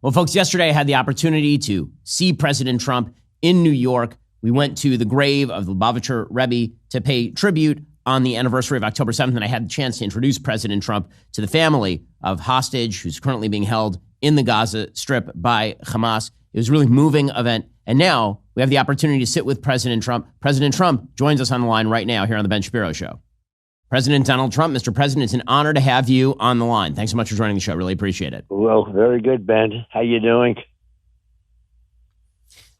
Well, folks, yesterday I had the opportunity to see President Trump in New York. We went to the grave of the Lubavitcher Rebbe to pay tribute on the anniversary of October 7th, and I had the chance to introduce President Trump to the family of hostage who's currently being held in the Gaza Strip by Hamas. It was a really moving event, and now we have the opportunity to sit with President Trump. President Trump joins us on the line right now here on the Ben Shapiro Show. President Donald Trump, Mr. President, it's an honor to have you on the line. Thanks so much for joining the show. Really appreciate it. Well, very good, Ben. How you doing?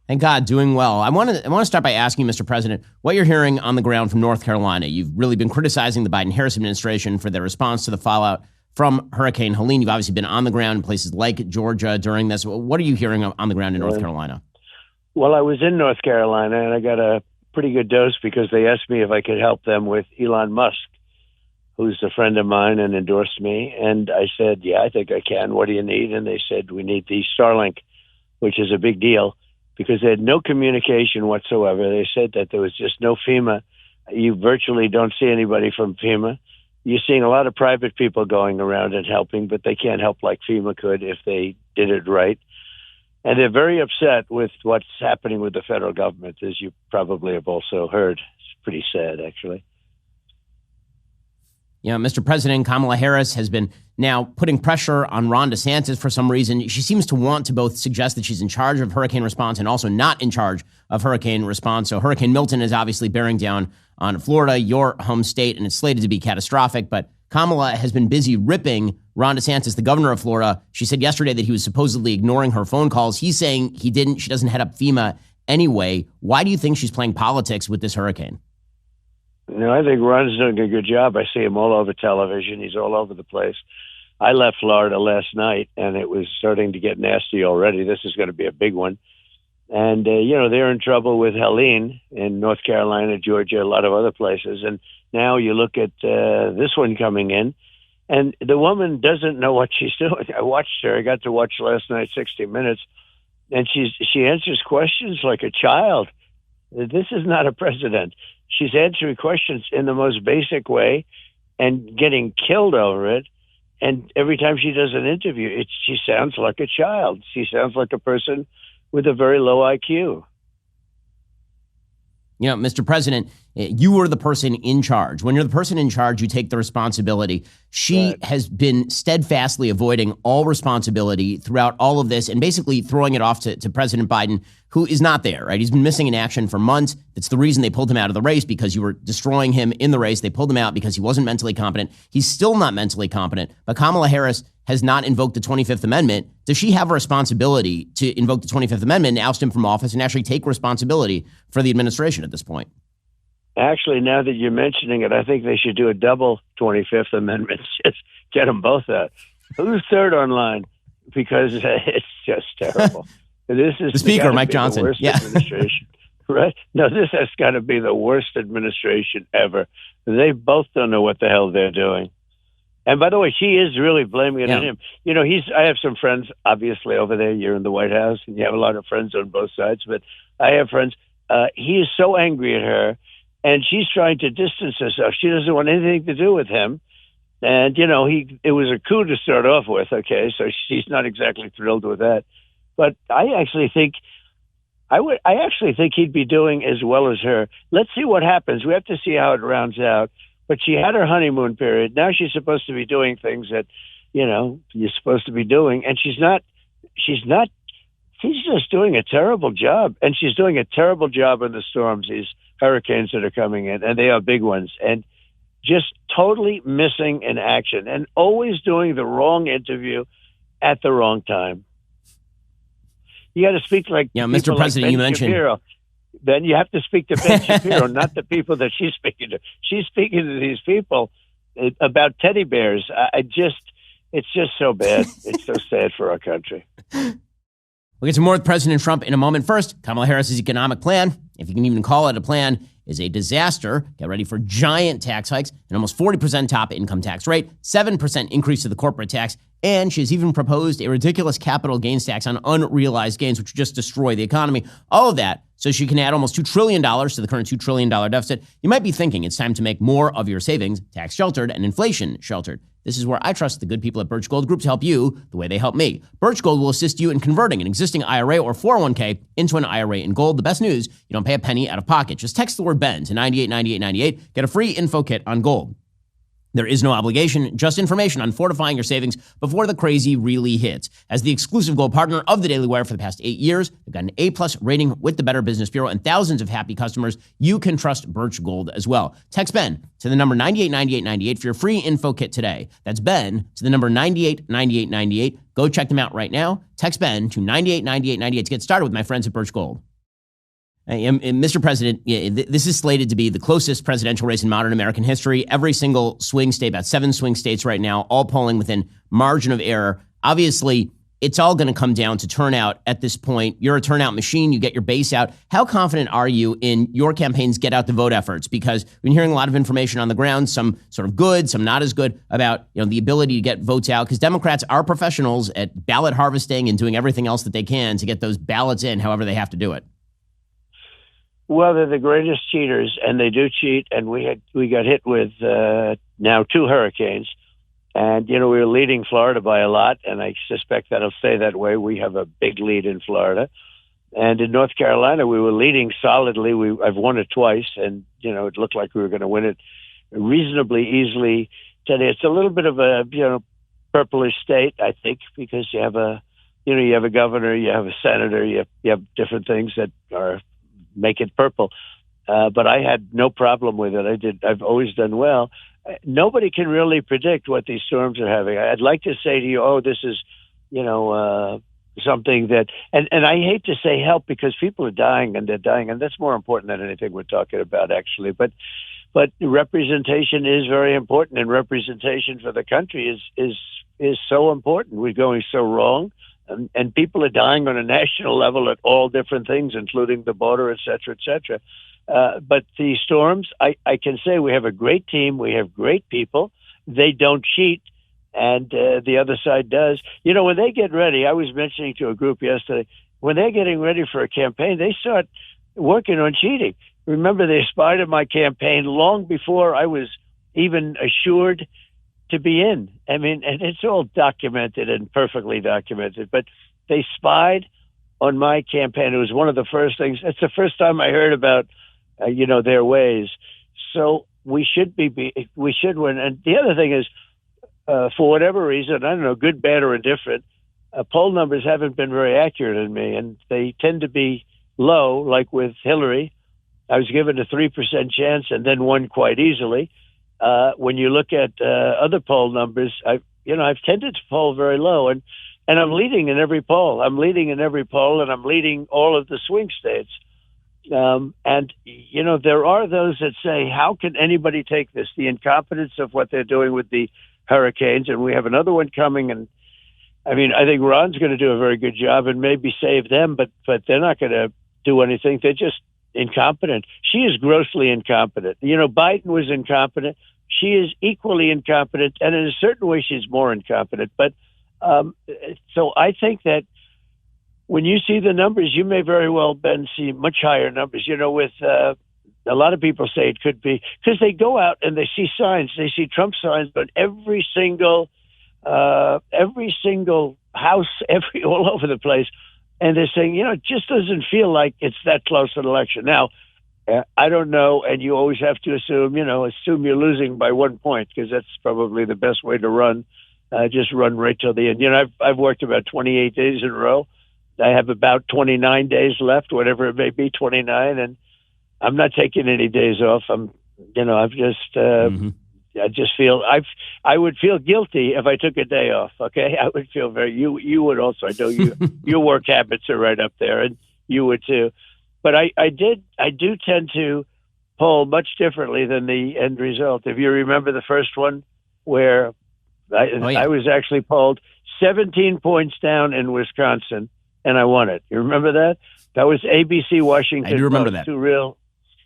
Thank God, doing well. I want to start by asking, Mr. President, what you're hearing on the ground from North Carolina. You've really been criticizing the Biden-Harris administration for their response to the fallout from Hurricane Helene. You've obviously been on the ground in places like Georgia during this. What are you hearing on the ground in North Carolina? Well, I was in North Carolina, and I got a pretty good dose because they asked me if I could help them with Elon Musk, who's a friend of mine and endorsed me. And I said, yeah, I think I can. What do you need? And they said, we need the Starlink, which is a big deal because they had no communication whatsoever. They said that there was just no FEMA. You virtually don't see anybody from FEMA. You're seeing a lot of private people going around and helping, but they can't help like FEMA could if they did it right. And they're very upset with what's happening with the federal government, as you probably have also heard. It's pretty sad, actually. You know, Mr. President, Kamala Harris has been now putting pressure on Ron DeSantis for some reason. She seems to want to both suggest that she's in charge of hurricane response and also not in charge of hurricane response. So Hurricane Milton is obviously bearing down on Florida, your home state, and it's slated to be catastrophic. But Kamala has been busy ripping Ron DeSantis, the governor of Florida. She said yesterday that he was supposedly ignoring her phone calls. He's saying he didn't. She doesn't head up FEMA anyway. Why do you think she's playing politics with this hurricane? No, I think Ron's doing a good job. I see him all over television. He's all over the place. I left Florida last night, and it was starting to get nasty already. This is going to be a big one. And, they're in trouble with Helene in North Carolina, Georgia, a lot of other places. And now you look at this one coming in, and the woman doesn't know what she's doing. I watched her. I got to watch last night, 60 Minutes, and she answers questions like a child. This is not a president. She's answering questions in the most basic way and getting killed over it. And every time she does an interview, she sounds like a child. She sounds like a person with a very low IQ. You know, Mr. President, you were the person in charge. When you're the person in charge, you take the responsibility. She has been steadfastly avoiding all responsibility throughout all of this and basically throwing it off to President Biden, who is not there, right? He's been missing in action for months. It's the reason they pulled him out of the race, because you were destroying him in the race. They pulled him out because he wasn't mentally competent. He's still not mentally competent, but Kamala Harris has not invoked the 25th Amendment. Does she have a responsibility to invoke the 25th Amendment and oust him from office and actually take responsibility for the administration at this point? Actually, now that you're mentioning it, I think they should do a double 25th Amendment. Just get them both out. Who's third online? Because it's just terrible. This is the Speaker, Mike Johnson. Administration, right? No, this has got to be the worst administration ever. They both don't know what the hell they're doing. And by the way, she is really blaming it on him. You know, I have some friends, obviously, over there. You're in the White House, and you have a lot of friends on both sides. But I have friends. He is so angry at her, and she's trying to distance herself. She doesn't want anything to do with him. And, it was a coup to start off with, okay? So she's not exactly thrilled with that. But I actually think he'd be doing as well as her. Let's see what happens. We have to see how it rounds out. But she had her honeymoon period. Now she's supposed to be doing things that, you're supposed to be doing. And she's just doing a terrible job. And she's doing a terrible job in the storms, these hurricanes that are coming in. And they are big ones. And just totally missing in action and always doing the wrong interview at the wrong time. You got to speak like Mr. President, you mentioned Shapiro. Then you have to speak to Ben Shapiro, not the people that she's speaking to. She's speaking to these people about teddy bears. It's just so bad. It's so sad for our country. We'll get to more with President Trump in a moment. First, Kamala Harris's economic plan, if you can even call it a plan, is a disaster. Get ready for giant tax hikes, an almost 40% top income tax rate, 7% increase to the corporate tax, and she's even proposed a ridiculous capital gains tax on unrealized gains, which would just destroy the economy. All of that so she can add almost $2 trillion to the current $2 trillion deficit. You might be thinking it's time to make more of your savings tax sheltered and inflation sheltered. This is where I trust the good people at Birch Gold Group to help you the way they help me. Birch Gold will assist you in converting an existing IRA or 401k into an IRA in gold. The best news, you don't pay a penny out of pocket. Just text the word BEN to 989898. Get a free info kit on gold. There is no obligation, just information on fortifying your savings before the crazy really hits. As the exclusive gold partner of the Daily Wire for the past 8 years, they've got an A+ rating with the Better Business Bureau and thousands of happy customers. You can trust Birch Gold as well. Text BEN to the number 989898 for your free info kit today. That's BEN to the number 989898. Go check them out right now. Text BEN to 989898 to get started with my friends at Birch Gold. Mr. President, this is slated to be the closest presidential race in modern American history. Every single swing state, about 7 swing states right now, all polling within margin of error. Obviously, it's all going to come down to turnout at this point. You're a turnout machine. You get your base out. How confident are you in your campaign's get out the vote efforts? Because we've been hearing a lot of information on the ground, some sort of good, some not as good, about the ability to get votes out. Because Democrats are professionals at ballot harvesting and doing everything else that they can to get those ballots in, however they have to do it. Well, they're the greatest cheaters, and they do cheat. And we got hit with now 2 hurricanes, and we were leading Florida by a lot, and I suspect that'll stay that way. We have a big lead in Florida, and in North Carolina we were leading solidly. I've won it twice, and it looked like we were going to win it reasonably easily today. It's a little bit of a purplish state, I think, because you have a governor, you have a senator, you have different things that make it purple. But I had no problem with it. I've always done well. Nobody can really predict what these storms are having. I'd like to say to you, this is, something that, and I hate to say help because people are dying and they're dying, and that's more important than anything we're talking about, actually. But representation is very important, and representation for the country is so important. We're going so wrong. And people are dying on a national level at all different things, including the border, et cetera, et cetera. But the storms, I can say we have a great team. We have great people. They don't cheat, and the other side does. When they get ready, I was mentioning to a group yesterday, when they're getting ready for a campaign, they start working on cheating. Remember, they spied on my campaign long before I was even assured to be in. I mean, and it's all documented and perfectly documented, but they spied on my campaign. It was one of the first things. It's the first time I heard about, their ways. So we should win. And the other thing is, for whatever reason, I don't know, good, bad, or indifferent, poll numbers haven't been very accurate in me, and they tend to be low, like with Hillary. I was given a 3% chance and then won quite easily. When you look at other poll numbers, I've tended to poll very low, and I'm leading in every poll. I'm leading in every poll, and I'm leading all of the swing states. And there are those that say, how can anybody take this? The incompetence of what they're doing with the hurricanes, and we have another one coming. And I think Ron's going to do a very good job and maybe save them, but they're not going to do anything. They're just incompetent. She is grossly incompetent. Biden was incompetent. She is equally incompetent, and in a certain way, she's more incompetent. But so I think that when you see the numbers, you may very well, Ben, see much higher numbers. With a lot of people say it could be because they go out and they see signs. They see Trump signs, but every single house, all over the place. And they're saying, it just doesn't feel like it's that close an election. Now, I don't know, and you always have to assume you're losing by 1 point, because that's probably the best way to run. Just run right till the end. I've worked about 28 days in a row. I have about 29 days left, whatever it may be, 29, and I'm not taking any days off. I just feel I would feel guilty if I took a day off. Okay, I would feel you would also. I know your work habits are right up there, and you would too. But I do tend to poll much differently than the end result. If you remember the first one, where I was actually polled 17 points down in Wisconsin, and I won it. You remember that? That was ABC Washington. I do remember that. Two real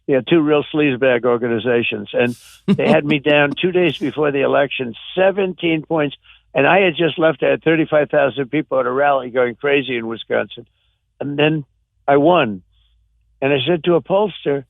sleazebag organizations. And they had me down 2 days before the election, 17 points. And I had just left. I had 35,000 people at a rally going crazy in Wisconsin. And then I won. And I said to a pollster,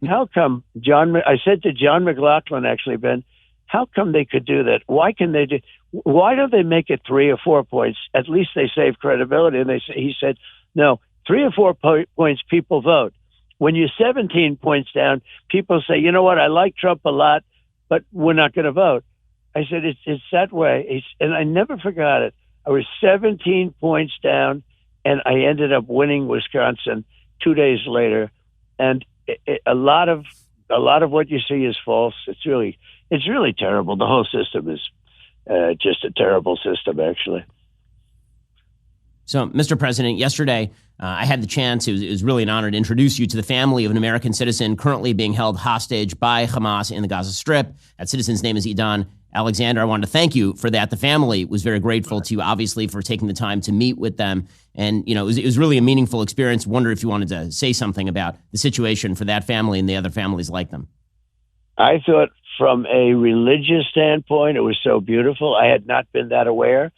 how come I said to John McLaughlin, actually, Ben, how come they could do that? Why don't they make it 3 or 4 points? At least they save credibility. And he said, no, 3 or 4 points, people vote. When you're 17 points down, people say, you know what, I like Trump a lot, but we're not going to vote. I said, it's that way. And I never forgot it. I was 17 points down, and I ended up winning Wisconsin 2 days later. And a lot of what you see is false. It's really terrible. The whole system is just a terrible system, actually. So, Mr. President, yesterday I had the chance, it was really an honor to introduce you to the family of an American citizen currently being held hostage by Hamas in the Gaza Strip. That citizen's name is Idan Alexander. I wanted to thank you for that. The family was very grateful to you, obviously, for taking the time to meet with them. And, it was really a meaningful experience. Wonder if you wanted to say something about the situation for that family and the other families like them. I thought from a religious standpoint, it was so beautiful. I had not been that aware.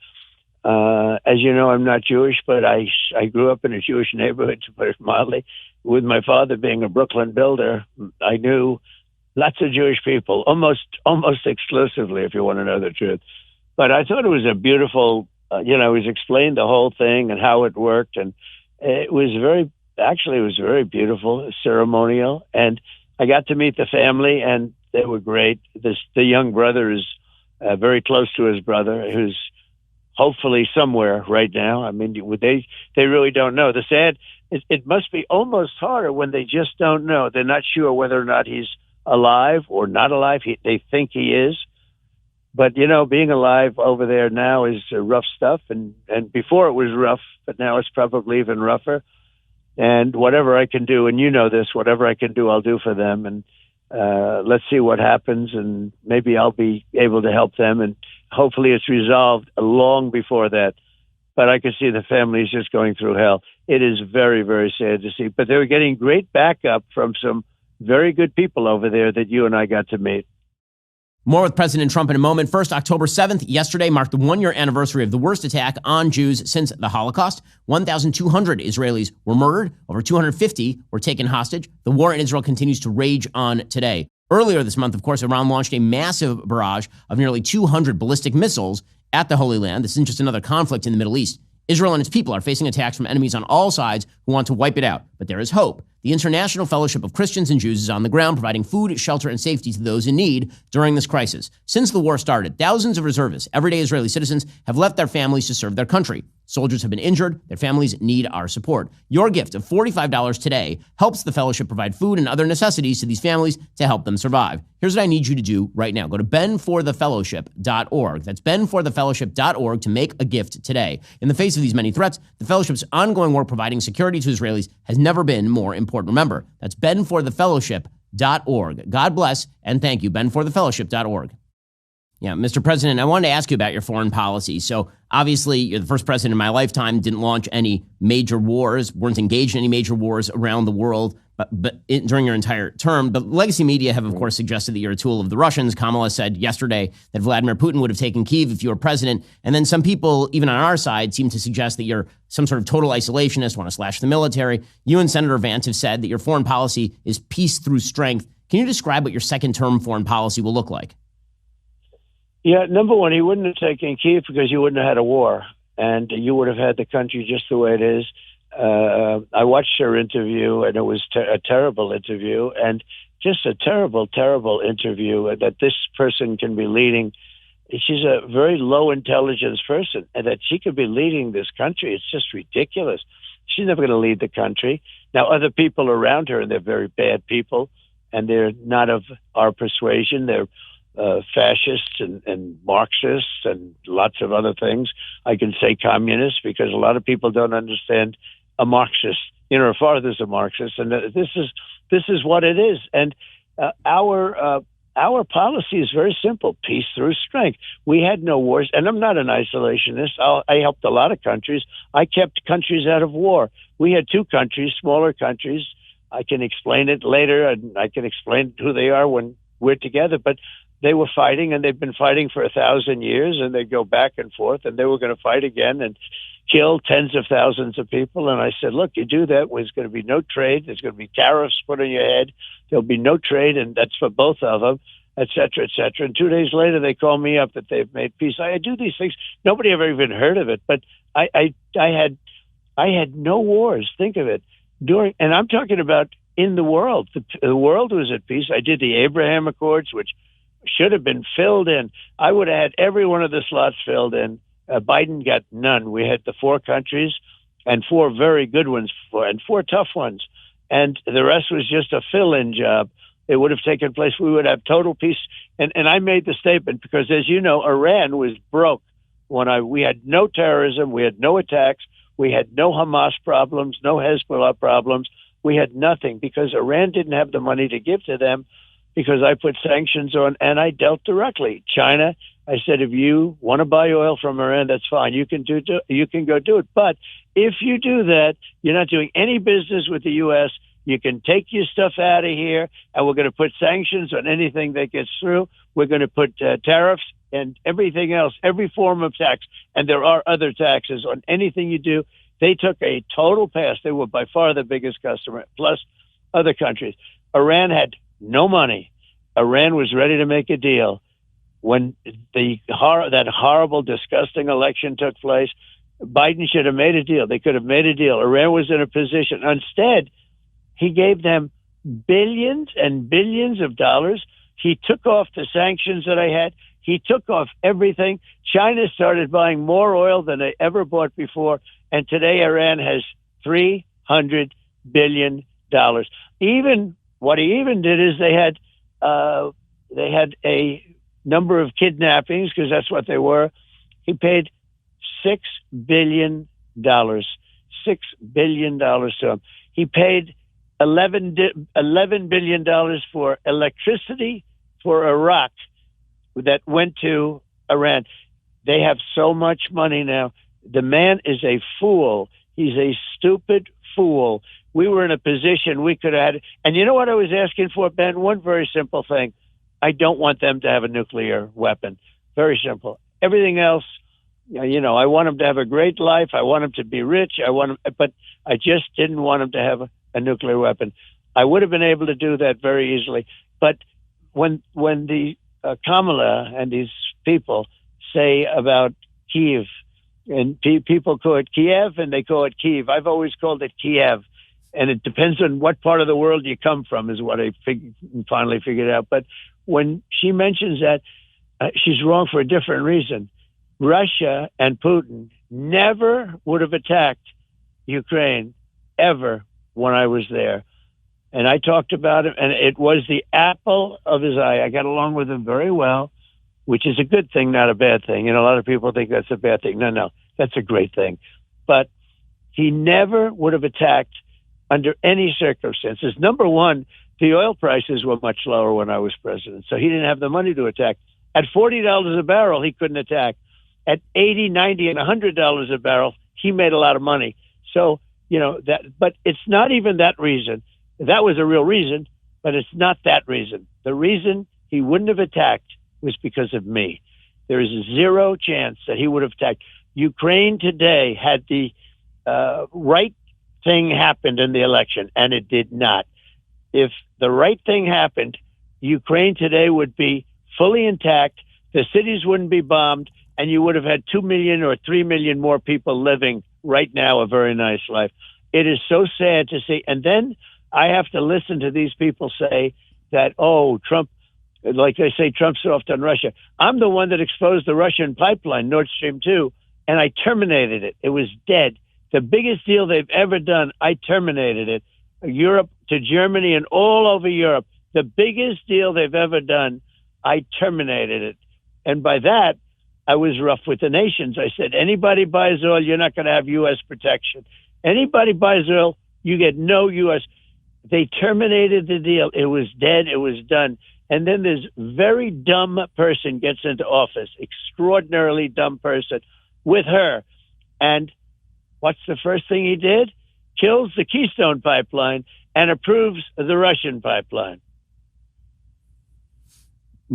As you know, I'm not Jewish, but I grew up in a Jewish neighborhood, to put it mildly. With my father being a Brooklyn builder, I knew lots of Jewish people, almost exclusively, if you want to know the truth. But I thought it was a beautiful, he was explained the whole thing and how it worked. And it was very beautiful, ceremonial. And I got to meet the family, and they were great. The young brother is very close to his brother, who's hopefully somewhere right now. I mean, they really don't know. It must be almost harder when they just don't know. They're not sure whether or not he's alive or not alive. They think he is. But, being alive over there now is rough stuff. And before it was rough, but now it's probably even rougher. And whatever I can do, and whatever I can do, I'll do for them. And let's see what happens. And maybe I'll be able to help them. And hopefully it's resolved long before that. But I can see the family is just going through hell. It is very, very sad to see. But they were getting great backup from some very good people over there that you and I got to meet. More with President Trump in a moment. First, October 7th, yesterday marked the one-year anniversary of the worst attack on Jews since the Holocaust. 1,200 Israelis were murdered. Over 250 were taken hostage. The war in Israel continues to rage on today. Earlier this month, of course, Iran launched a massive barrage of nearly 200 ballistic missiles at the Holy Land. This isn't just another conflict in the Middle East. Israel and its people are facing attacks from enemies on all sides who want to wipe it out. But there is hope. The International Fellowship of Christians and Jews is on the ground providing food, shelter, and safety to those in need during this crisis. Since the war started, thousands of reservists, everyday Israeli citizens, have left their families to serve their country. Soldiers have been injured. Their families need our support. Your gift of $45 today helps the fellowship provide food and other necessities to these families to help them survive. Here's what I need you to do right now. Go to benforthefellowship.org. That's benforthefellowship.org to make a gift today. In the face of these many threats, the fellowship's ongoing work providing security to Israelis has never been more important. Remember, that's benforthefellowship.org. God bless and thank you. benforthefellowship.org. Yeah, Mr. President, I wanted to ask you about your foreign policy. So obviously, you're the first president in my lifetime, didn't launch any major wars, weren't engaged in any major wars around the world during your entire term. But legacy media have, of course, suggested that you're a tool of the Russians. Kamala said yesterday that Vladimir Putin would have taken Kyiv if you were president. And then some people, even on our side, seem to suggest that you're some sort of total isolationist, want to slash the military. You and Senator Vance have said that your foreign policy is peace through strength. Can you describe what your second-term foreign policy will look like? Yeah, number one, he wouldn't have taken Kyiv because you wouldn't have had a war, and you would have had the country just the way it is. I watched her interview, and it was a terrible interview, and just a terrible, terrible interview that this person can be leading. She's a very low intelligence person, and that she could be leading this country. It's just ridiculous. She's never going to lead the country. Now, other people around her, and they're very bad people, and they're not of our persuasion. They're fascists and Marxists and lots of other things. I can say communists because a lot of people don't understand a Marxist. Her father's a Marxist, and this is what it is. And our policy is very simple: peace through strength. We had no wars, and I'm not an isolationist. I helped a lot of countries. I kept countries out of war. We had two countries, smaller countries. I can explain it later, and I can explain who they are when we're together. But they were fighting, and they've been fighting for 1,000 years, and they go back and forth, and they were going to fight again and kill tens of thousands of people. And I said, look, you do that, there's going to be no trade. There's going to be tariffs put on your head. There'll be no trade, and that's for both of them, et cetera, et cetera. And 2 days later, they call me up that they've made peace. I do these things. Nobody ever even heard of it, but I had no wars. Think of it. And I'm talking about in the world. The world was at peace. I did the Abraham Accords, which should have been filled in. I would have had every one of the slots filled in. Biden got none. We had the 4 countries and 4 very good ones and 4 tough ones. And the rest was just a fill-in job. It would have taken place. We would have total peace. And I made the statement because, as you know, Iran was broke. We had no terrorism. We had no attacks. We had no Hamas problems, no Hezbollah problems. We had nothing because Iran didn't have the money to give to them because I put sanctions on and I dealt directly. China, I said, if you want to buy oil from Iran, that's fine. You can go do it. But if you do that, you're not doing any business with the U.S. You can take your stuff out of here, and we're going to put sanctions on anything that gets through. We're going to put tariffs and everything else, every form of tax. And there are other taxes on anything you do. They took a total pass. They were by far the biggest customer, plus other countries. Iran had no money. Iran was ready to make a deal. When that horrible, disgusting election took place, Biden should have made a deal. They could have made a deal. Iran was in a position. Instead, he gave them billions and billions of dollars. He took off the sanctions that I had. He took off everything. China started buying more oil than they ever bought before. And today, Iran has $300 billion. What he even did is they had a number of kidnappings, because that's what they were. He paid $6 billion. $6 billion to him. He paid $11 billion for electricity for Iraq that went to Iran. They have so much money now. The man is a fool. He's a stupid fool. We were in a position we could have had. And you know what I was asking for, Ben? One very simple thing. I don't want them to have a nuclear weapon. Very simple. Everything else, I want them to have a great life. I want them to be rich. But I just didn't want them to have a nuclear weapon. I would have been able to do that very easily. But when the Kamala and these people say about Kiev, and people call it Kiev and they call it Kiev. I've always called it Kiev. And it depends on what part of the world you come from is what I finally figured out. But when she mentions that, she's wrong for a different reason. Russia and Putin never would have attacked Ukraine ever when I was there. And I talked about it, and it was the apple of his eye. I got along with him very well, which is a good thing, not a bad thing. A lot of people think that's a bad thing. No, that's a great thing. But he never would have attacked under any circumstances. Number one, the oil prices were much lower when I was president, so he didn't have the money to attack. At $40 a barrel, he couldn't attack. At $80, $90, and $100 a barrel, he made a lot of money. So, but it's not even that reason. That was a real reason, but it's not that reason. The reason he wouldn't have attacked was because of me. There is zero chance that he would have attacked. Ukraine today had the right thing happened in the election, and it did not. If the right thing happened, Ukraine today would be fully intact, the cities wouldn't be bombed, and you would have had 2 million or 3 million more people living right now a very nice life. It is so sad to see. And then I have to listen to these people say that, Trump, like they say, Trump's soft on Russia. I'm the one that exposed the Russian pipeline, Nord Stream 2, and I terminated it. It was dead. The biggest deal they've ever done, I terminated it. Europe to Germany and all over Europe, the biggest deal they've ever done, I terminated it. And by that, I was rough with the nations. I said, anybody buys oil, you're not going to have U.S. protection. Anybody buys oil, you get no U.S. They terminated the deal. It was dead. It was done. And then this very dumb person gets into office, extraordinarily dumb person, with her. And what's the first thing he did? Kills the Keystone Pipeline and approves the Russian pipeline.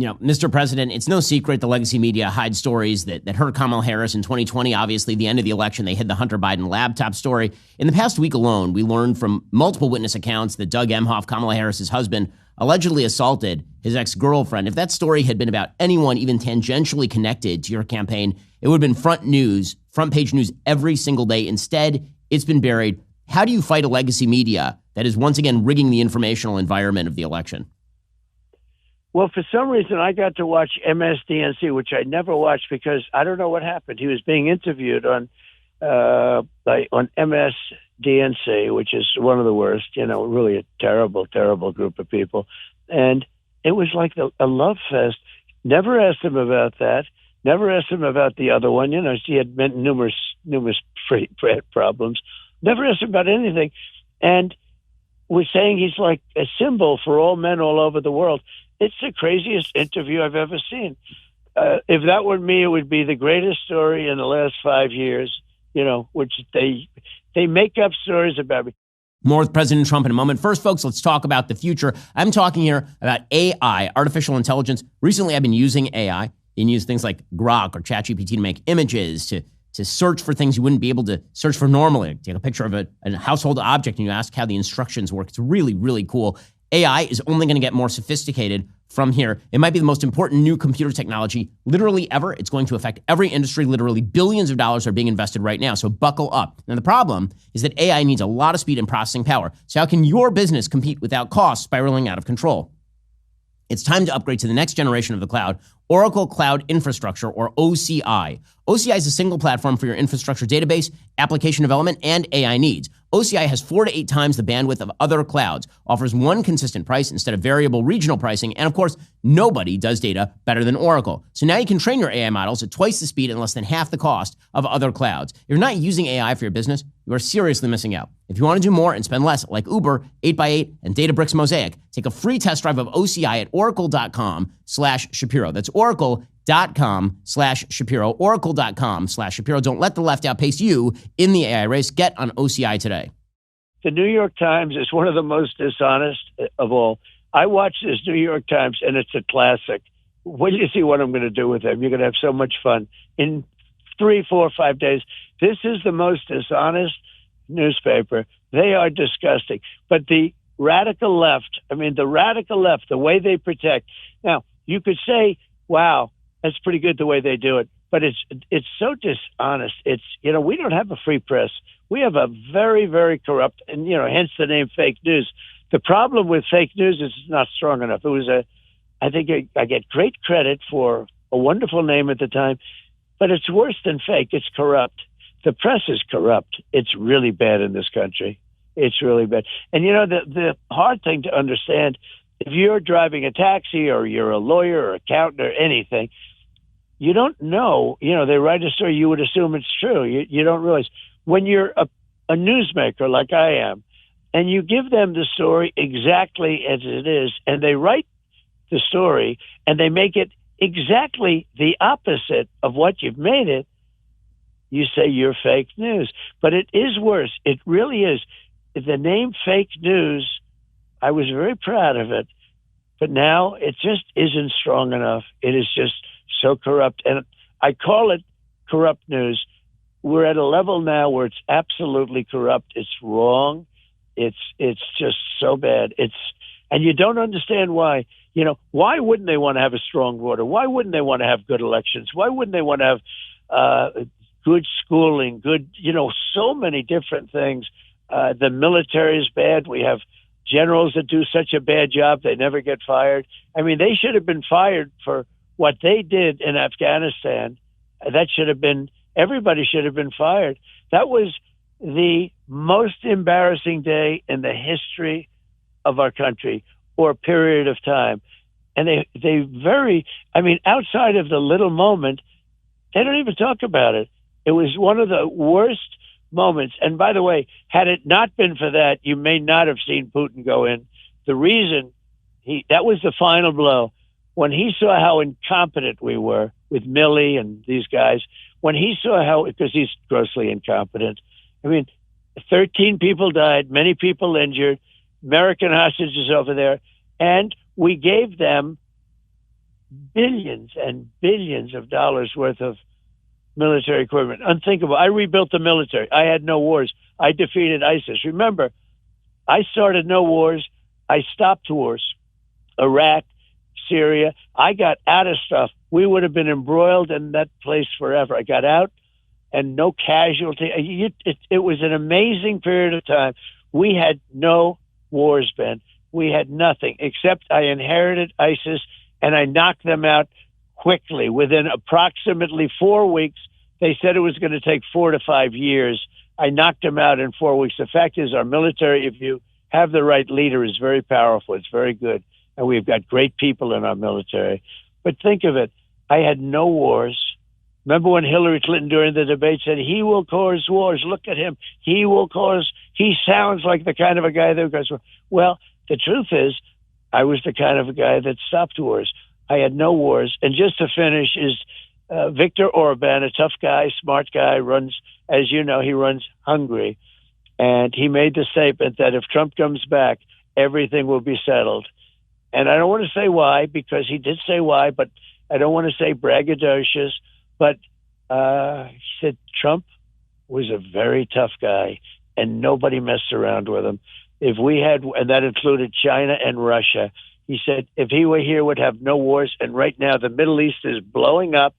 Mr. President, it's no secret the legacy media hides stories that hurt Kamala Harris in 2020. Obviously, the end of the election, they hid the Hunter Biden laptop story. In the past week alone, we learned from multiple witness accounts that Doug Emhoff, Kamala Harris's husband, allegedly assaulted his ex-girlfriend. If that story had been about anyone even tangentially connected to your campaign, it would have been front page news every single day. Instead, it's been buried. How do you fight a legacy media that is once again rigging the informational environment of the election? Well, for some reason, I got to watch MSDNC, which I never watched because I don't know what happened. He was being interviewed on MSDNC, which is one of the worst, really a terrible, terrible group of people. And it was like a love fest. Never asked him about that. Never asked him about the other one. She had numerous problems. Never asked him about anything. And was saying he's like a symbol for all men all over the world. It's the craziest interview I've ever seen. If that were me, it would be the greatest story in the last 5 years, which they make up stories about me. More with President Trump in a moment. First, folks, let's talk about the future. I'm talking here about AI, artificial intelligence. Recently, I've been using AI. You can use things like Grok or ChatGPT to make images, to search for things you wouldn't be able to search for normally. Take a picture of a household object and you ask how the instructions work. It's really, really cool. AI is only going to get more sophisticated from here. It might be the most important new computer technology literally ever. It's going to affect every industry. Literally billions of dollars are being invested right now. So buckle up. Now, the problem is that AI needs a lot of speed and processing power. So how can your business compete without costs spiraling out of control? It's time to upgrade to the next generation of the cloud, Oracle Cloud Infrastructure, or OCI. OCI is a single platform for your infrastructure database, application development, and AI needs. OCI has 4 to 8 times the bandwidth of other clouds, offers one consistent price instead of variable regional pricing, and of course, nobody does data better than Oracle. So now you can train your AI models at twice the speed and less than half the cost of other clouds. If you're not using AI for your business, you are seriously missing out. If you want to do more and spend less, like Uber, 8x8, and Databricks Mosaic, take a free test drive of OCI at oracle.com/Shapiro. That's oracle.com/Shapiro, oracle.com/Shapiro. Don't let the left outpace you in the AI race. Get on OCI today. The New York Times is one of the most dishonest of all. I watch this New York Times, and it's a classic. Wait till you see what I'm going to do with them. You're going to have so much fun. In 3, 4, 5 days, this is the most dishonest newspaper. They are disgusting. But the radical left, the way they protect. Now, you could say, wow, that's pretty good the way they do it. But it's so dishonest. It's, we don't have a free press. We have a very, very corrupt, and, hence the name fake news. The problem with fake news is it's not strong enough. I think I get great credit for a wonderful name at the time, but it's worse than fake. It's corrupt. The press is corrupt. It's really bad in this country. It's really bad. And, the hard thing to understand, if you're driving a taxi or you're a lawyer or accountant or anything, you don't know, they write a story, you would assume it's true. You don't realize. When you're a newsmaker like I am, and you give them the story exactly as it is, and they write the story, and they make it exactly the opposite of what you've made it, you say you're fake news. But it is worse. It really is. The name fake news, I was very proud of it, but now it just isn't strong enough. It is just so corrupt. And I call it corrupt news. We're at a level now where it's absolutely corrupt. It's wrong. It's just so bad. And you don't understand why. Why wouldn't they want to have a strong border? Why wouldn't they want to have good elections? Why wouldn't they want to have good schooling, so many different things? The military is bad. We have generals that do such a bad job, they never get fired. I mean, they should have been fired for what they did in Afghanistan. Everybody should have been fired. That was the most embarrassing day in the history of our country, or a period of time. And outside of the little moment, they don't even talk about it. It was one of the worst moments. And by the way, had it not been for that, you may not have seen Putin go in. The reason that was the final blow. When he saw how incompetent we were with Milley and these guys, when he saw because he's grossly incompetent. 13 people died, many people injured, American hostages over there, and we gave them billions and billions of dollars worth of military equipment. Unthinkable. I rebuilt the military. I had no wars. I defeated ISIS. Remember, I started no wars. I stopped wars. Iraq, Syria. I got out of stuff. We would have been embroiled in that place forever. I got out and no casualty. It was an amazing period of time. We had no wars, Ben. We had nothing except I inherited ISIS and I knocked them out quickly. Within approximately 4 weeks, they said it was going to take 4 to 5 years. I knocked them out in 4 weeks. The fact is, our military, if you have the right leader, is very powerful. It's very good. And we've got great people in our military. But think of it. I had no wars. Remember when Hillary Clinton during the debate said, he will cause wars. Look at him. He sounds like the kind of a guy that goes, well, the truth is, I was the kind of a guy that stopped wars. I had no wars. And just to finish is Viktor Orban, a tough guy, smart guy, runs, as you know, he runs Hungary. And he made the statement that if Trump comes back, everything will be settled. And I don't want to say why, because he did say why, but I don't want to say braggadocious. But he said Trump was a very tough guy, and nobody messed around with him. If we had, and that included China and Russia, he said if he were here, would have no wars. And right now, the Middle East is blowing up.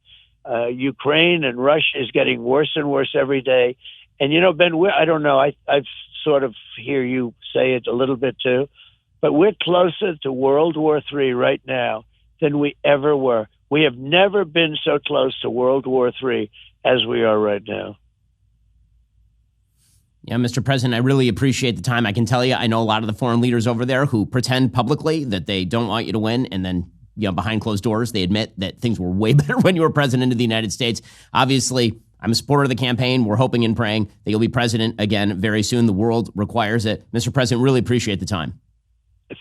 Ukraine and Russia is getting worse and worse every day. And, you know, Ben, I don't know. I've sort of hear you say it a little bit too, but we're closer to World War III right now than we ever were. We have never been so close to World War III as we are right now. Yeah, Mr. President, I really appreciate the time. I can tell you, I know a lot of the foreign leaders over there who pretend publicly that they don't want you to win, and then, you know, behind closed doors, they admit that things were way better when you were president of the United States. Obviously, I'm a supporter of the campaign. We're hoping and praying that you'll be president again very soon. The world requires it. Mr. President, really appreciate the time.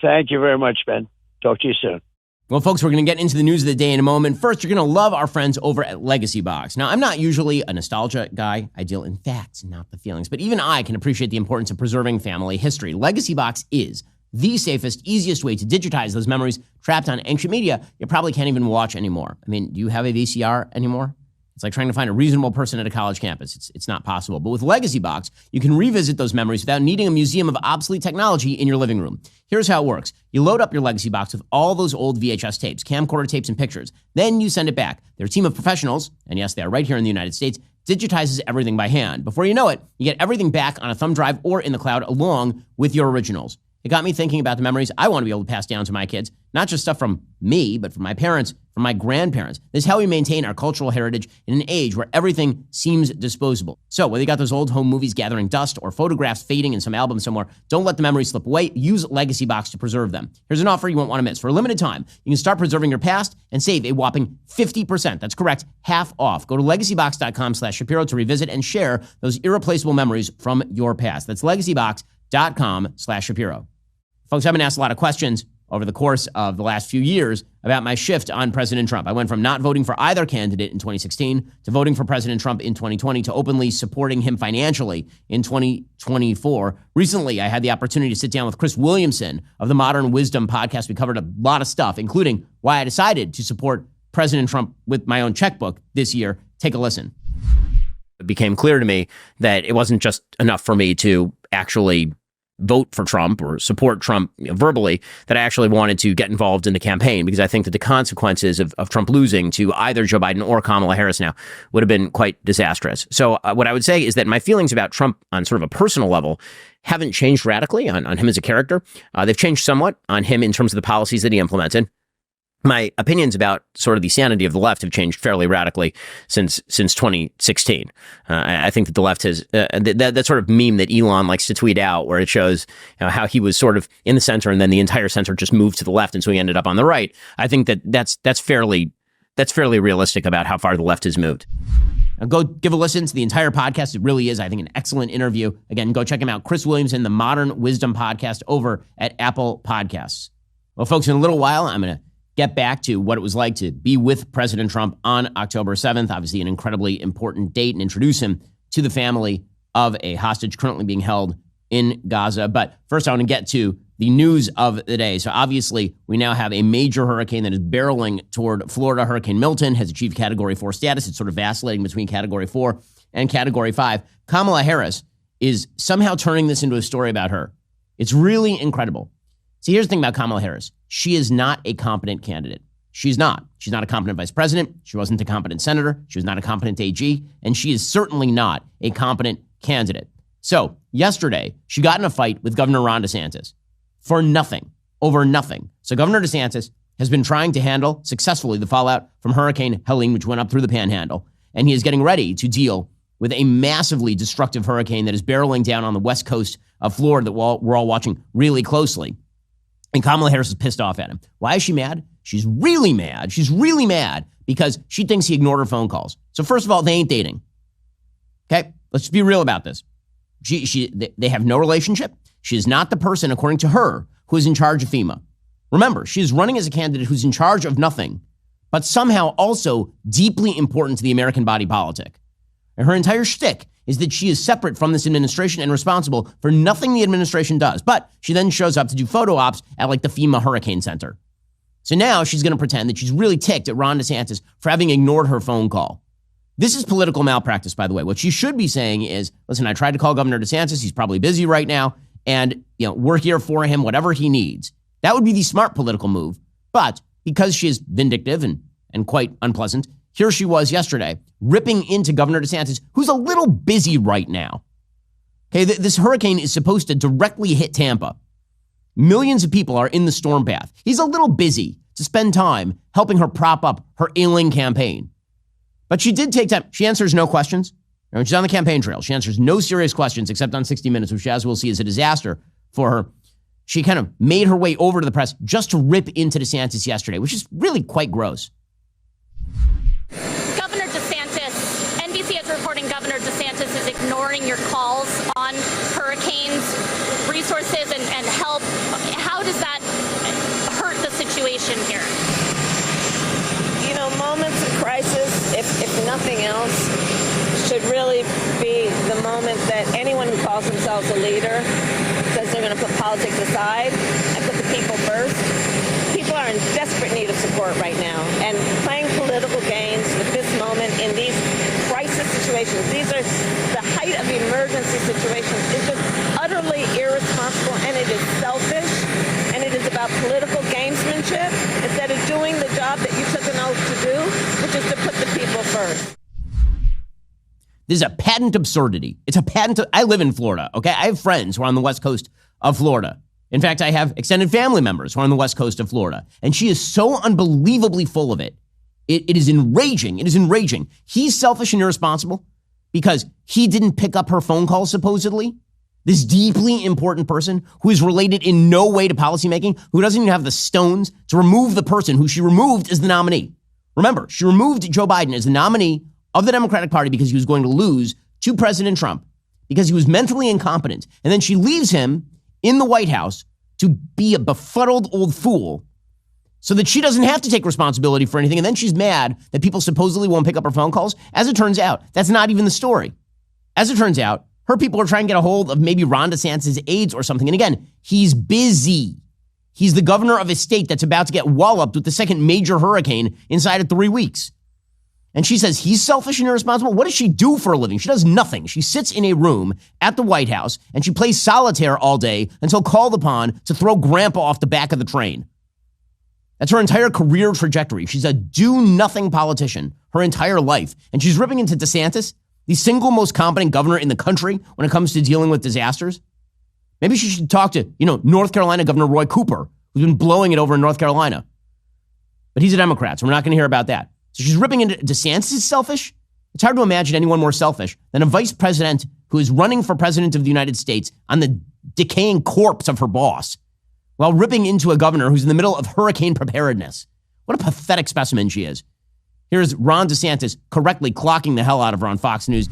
Thank you very much, Ben. Talk to you soon. Well, folks, we're going to get into the news of the day in a moment. First, you're going to love our friends over at Legacy Box. Now, I'm not usually a nostalgia guy. I deal in facts, not the feelings. But even I can appreciate the importance of preserving family history. Legacy Box is the safest, easiest way to digitize those memories trapped on ancient media you probably can't even watch anymore. I mean, do you have a VCR anymore? It's like trying to find a reasonable person at a college campus. It's not possible. But with Legacy Box, you can revisit those memories without needing a museum of obsolete technology in your living room. Here's how it works. You load up your Legacy Box with all those old VHS tapes, camcorder tapes, and pictures. Then you send it back. Their team of professionals, and yes, they are right here in the United States, digitizes everything by hand. Before you know it, you get everything back on a thumb drive or in the cloud along with your originals. It got me thinking about the memories I want to be able to pass down to my kids, not just stuff from me, but from my parents, from my grandparents. This is how we maintain our cultural heritage in an age where everything seems disposable. So whether you got those old home movies gathering dust or photographs fading in some album somewhere, don't let the memories slip away. Use Legacy Box to preserve them. Here's an offer you won't want to miss. For a limited time, you can start preserving your past and save a whopping 50%. That's correct, half off. Go to legacybox.com/Shapiro to revisit and share those irreplaceable memories from your past. That's legacybox.com/Shapiro. Folks, I've been asked a lot of questions over the course of the last few years about my shift on President Trump. I went from not voting for either candidate in 2016 to voting for President Trump in 2020 to openly supporting him financially in 2024. Recently, I had the opportunity to sit down with Chris Williamson of the Modern Wisdom podcast. We covered a lot of stuff, including why I decided to support President Trump with my own checkbook this year. Take a listen. It became clear to me that it wasn't just enough for me to actually vote for Trump or support Trump verbally, that I actually wanted to get involved in the campaign, because I think that the consequences of Trump losing to either Joe Biden or Kamala Harris now would have been quite disastrous. So what I would say is that my feelings about Trump on sort of a personal level haven't changed radically on him as a character. They've changed somewhat on him in terms of the policies that he implemented. My opinions about sort of the sanity of the left have changed fairly radically since 2016. I think that the left has that sort of meme that Elon likes to tweet out, where it shows how he was sort of in the center and then the entire center just moved to the left, and so he ended up on the right. I think that that's fairly realistic about how far the left has moved. Now go give a listen to the entire podcast. It really is, I think, an excellent interview. Again, go check him out. Chris Williamson, the Modern Wisdom podcast over at Apple Podcasts. Well, folks, in a little while, I'm going to get back to what it was like to be with President Trump on October 7th, obviously an incredibly important date, and introduce him to the family of a hostage currently being held in Gaza. But first, I want to get to the news of the day. So obviously, we now have a major hurricane that is barreling toward Florida. Hurricane Milton has achieved Category 4 status. It's sort of vacillating between Category 4 and Category 5. Kamala Harris is somehow turning this into a story about her. It's really incredible. See, here's the thing about Kamala Harris. She is not a competent candidate. She's not. She's not a competent vice president. She wasn't a competent senator. She was not a competent AG. And she is certainly not a competent candidate. So yesterday, she got in a fight with Governor Ron DeSantis for nothing, over nothing. So Governor DeSantis has been trying to handle successfully the fallout from Hurricane Helene, which went up through the Panhandle. And he is getting ready to deal with a massively destructive hurricane that is barreling down on the west coast of Florida that we're all watching really closely. And Kamala Harris is pissed off at him. Why is she mad? She's really mad. She's really mad because she thinks he ignored her phone calls. So first of all, they ain't dating. Okay? Let's be real about this. They have no relationship. She is not the person, according to her, who is in charge of FEMA. Remember, she is running as a candidate who's in charge of nothing, but somehow also deeply important to the American body politic. And her entire shtick is that she is separate from this administration and responsible for nothing the administration does. But she then shows up to do photo ops at like the FEMA Hurricane Center. So now she's going to pretend that she's really ticked at Ron DeSantis for having ignored her phone call. This is political malpractice, by the way. What she should be saying is, listen, I tried to call Governor DeSantis. He's probably busy right now. And, we're here for him, whatever he needs. That would be the smart political move. But because she is vindictive and quite unpleasant, here she was yesterday, ripping into Governor DeSantis, who's a little busy right now. Okay, this hurricane is supposed to directly hit Tampa. Millions of people are in the storm path. He's a little busy to spend time helping her prop up her ailing campaign. But she did take time. She answers no questions. When she's on the campaign trail, she answers no serious questions except on 60 Minutes, which, as we'll see, is a disaster for her. She kind of made her way over to the press just to rip into DeSantis yesterday, which is really quite gross. Governor DeSantis, NBC is reporting Governor DeSantis is ignoring your calls on hurricanes, resources, and help. How does that hurt the situation here? Moments of crisis, if nothing else, should really be the moment that anyone who calls themselves a leader says they're going to put politics aside and put the people first. People are in desperate need of support right now, and playing political games with this moment in these crisis situations, these are the height of emergency situations, is just utterly irresponsible, and it is selfish, and it is about political gamesmanship instead of doing the job that you took an oath to do, which is to put the people first. This is a patent absurdity. It's a patent. I live in Florida, okay? I have friends who are on the west coast of Florida. In fact, I have extended family members who are on the west coast of Florida. And she is so unbelievably full of it. It is enraging. It is enraging. He's selfish and irresponsible because he didn't pick up her phone call, supposedly. This deeply important person who is related in no way to policymaking, who doesn't even have the stones to remove the person who she removed as the nominee. Remember, she removed Joe Biden as the nominee of the Democratic Party because he was going to lose to President Trump, because he was mentally incompetent. And then she leaves him in the White House to be a befuddled old fool so that she doesn't have to take responsibility for anything. And then she's mad that people supposedly won't pick up her phone calls. As it turns out, that's not even the story. As it turns out, her people are trying to get a hold of maybe Ron DeSantis' aides or something. And again, he's busy. He's the governor of a state that's about to get walloped with the second major hurricane inside of 3 weeks. And she says he's selfish and irresponsible. What does she do for a living? She does nothing. She sits in a room at the White House and she plays solitaire all day until called upon to throw grandpa off the back of the train. That's her entire career trajectory. She's a do-nothing politician her entire life. And she's ripping into DeSantis, the single most competent governor in the country when it comes to dealing with disasters. Maybe she should talk to, North Carolina Governor Roy Cooper, who's been blowing it over in North Carolina. But he's a Democrat, so we're not going to hear about that. So she's ripping into DeSantis is selfish. It's hard to imagine anyone more selfish than a vice president who is running for president of the United States on the decaying corpse of her boss while ripping into a governor who's in the middle of hurricane preparedness. What a pathetic specimen she is. Here's Ron DeSantis correctly clocking the hell out of her on Fox News.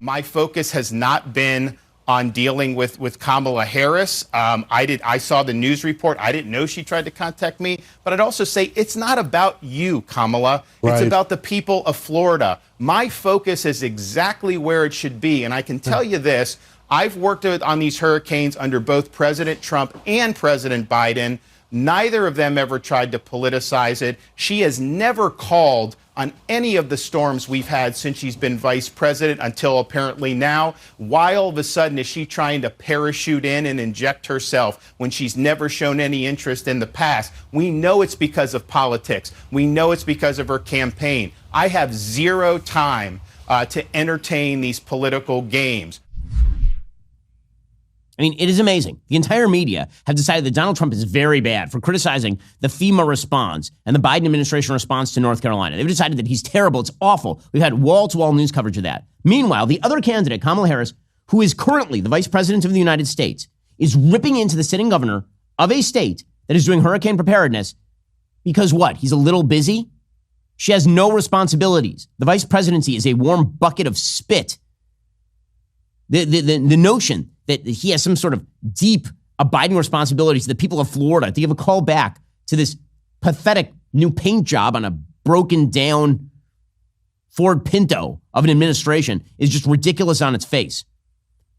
My focus has not been on dealing with Kamala Harris. I saw the news report. I didn't know she tried to contact me. But I'd also say it's not about you, Kamala. Right. It's about the people of Florida. My focus is exactly where it should be. And I can tell you this. I've worked on these hurricanes under both President Trump and President Biden. Neither of them ever tried to politicize it. She has never called on any of the storms we've had since she's been vice president until apparently now. Why all of a sudden is she trying to parachute in and inject herself when she's never shown any interest in the past? We know it's because of politics. We know it's because of her campaign. I have zero time to entertain these political games. I mean, it is amazing. The entire media have decided that Donald Trump is very bad for criticizing the FEMA response and the Biden administration response to North Carolina. They've decided that he's terrible. It's awful. We've had wall-to-wall news coverage of that. Meanwhile, the other candidate, Kamala Harris, who is currently the vice president of the United States, is ripping into the sitting governor of a state that is doing hurricane preparedness because what? He's a little busy? She has no responsibilities. The vice presidency is a warm bucket of spit. The notion that he has some sort of deep abiding responsibility to the people of Florida to give a call back to this pathetic new paint job on a broken down Ford Pinto of an administration is just ridiculous on its face.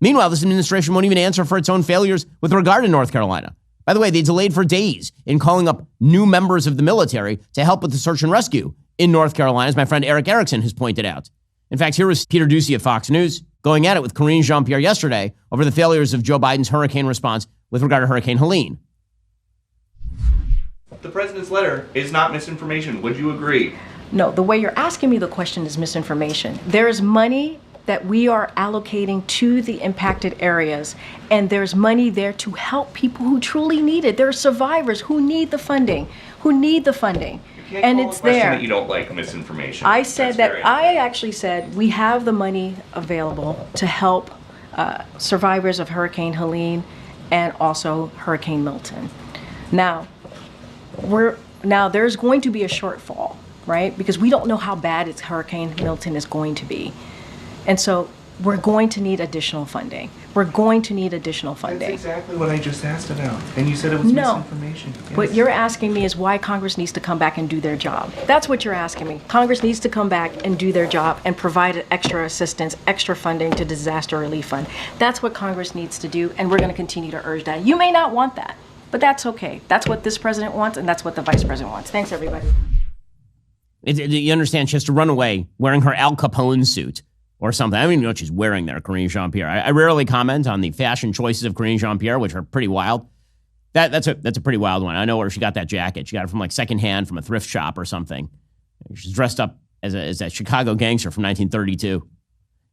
Meanwhile, this administration won't even answer for its own failures with regard to North Carolina. By the way, they delayed for days in calling up new members of the military to help with the search and rescue in North Carolina, as my friend Eric Erickson has pointed out. In fact, here was Peter Doocy of Fox News going at it with Karine Jean-Pierre yesterday over the failures of Joe Biden's hurricane response with regard to Hurricane Helene. The president's letter is not misinformation. Would you agree? No, the way you're asking me the question is misinformation. There is money that we are allocating to the impacted areas, and there's money there to help people who truly need it. There are survivors who need the funding, and it's there. That you don't like misinformation. I said that. I actually said we have the money available to help survivors of Hurricane Helene and also Hurricane Milton. Now there's going to be a shortfall, right? Because we don't know how bad Hurricane Milton is going to be, and so we're going to need additional funding. That's exactly what I just asked about. And you said it was misinformation. Yes. What you're asking me is why Congress needs to come back and do their job. That's what you're asking me. Congress needs to come back and do their job and provide extra assistance, extra funding to disaster relief fund. That's what Congress needs to do, and we're going to continue to urge that. You may not want that, but that's okay. That's what this president wants, and that's what the vice president wants. Thanks, everybody. You understand, she has to run away wearing her Al Capone suit or something. I don't even know what she's wearing there, Karine Jean-Pierre. I rarely comment on the fashion choices of Karine Jean-Pierre, which are pretty wild. That's a pretty wild one. I know where she got that jacket. She got it from like secondhand from a thrift shop or something. She's dressed up as a Chicago gangster from 1932.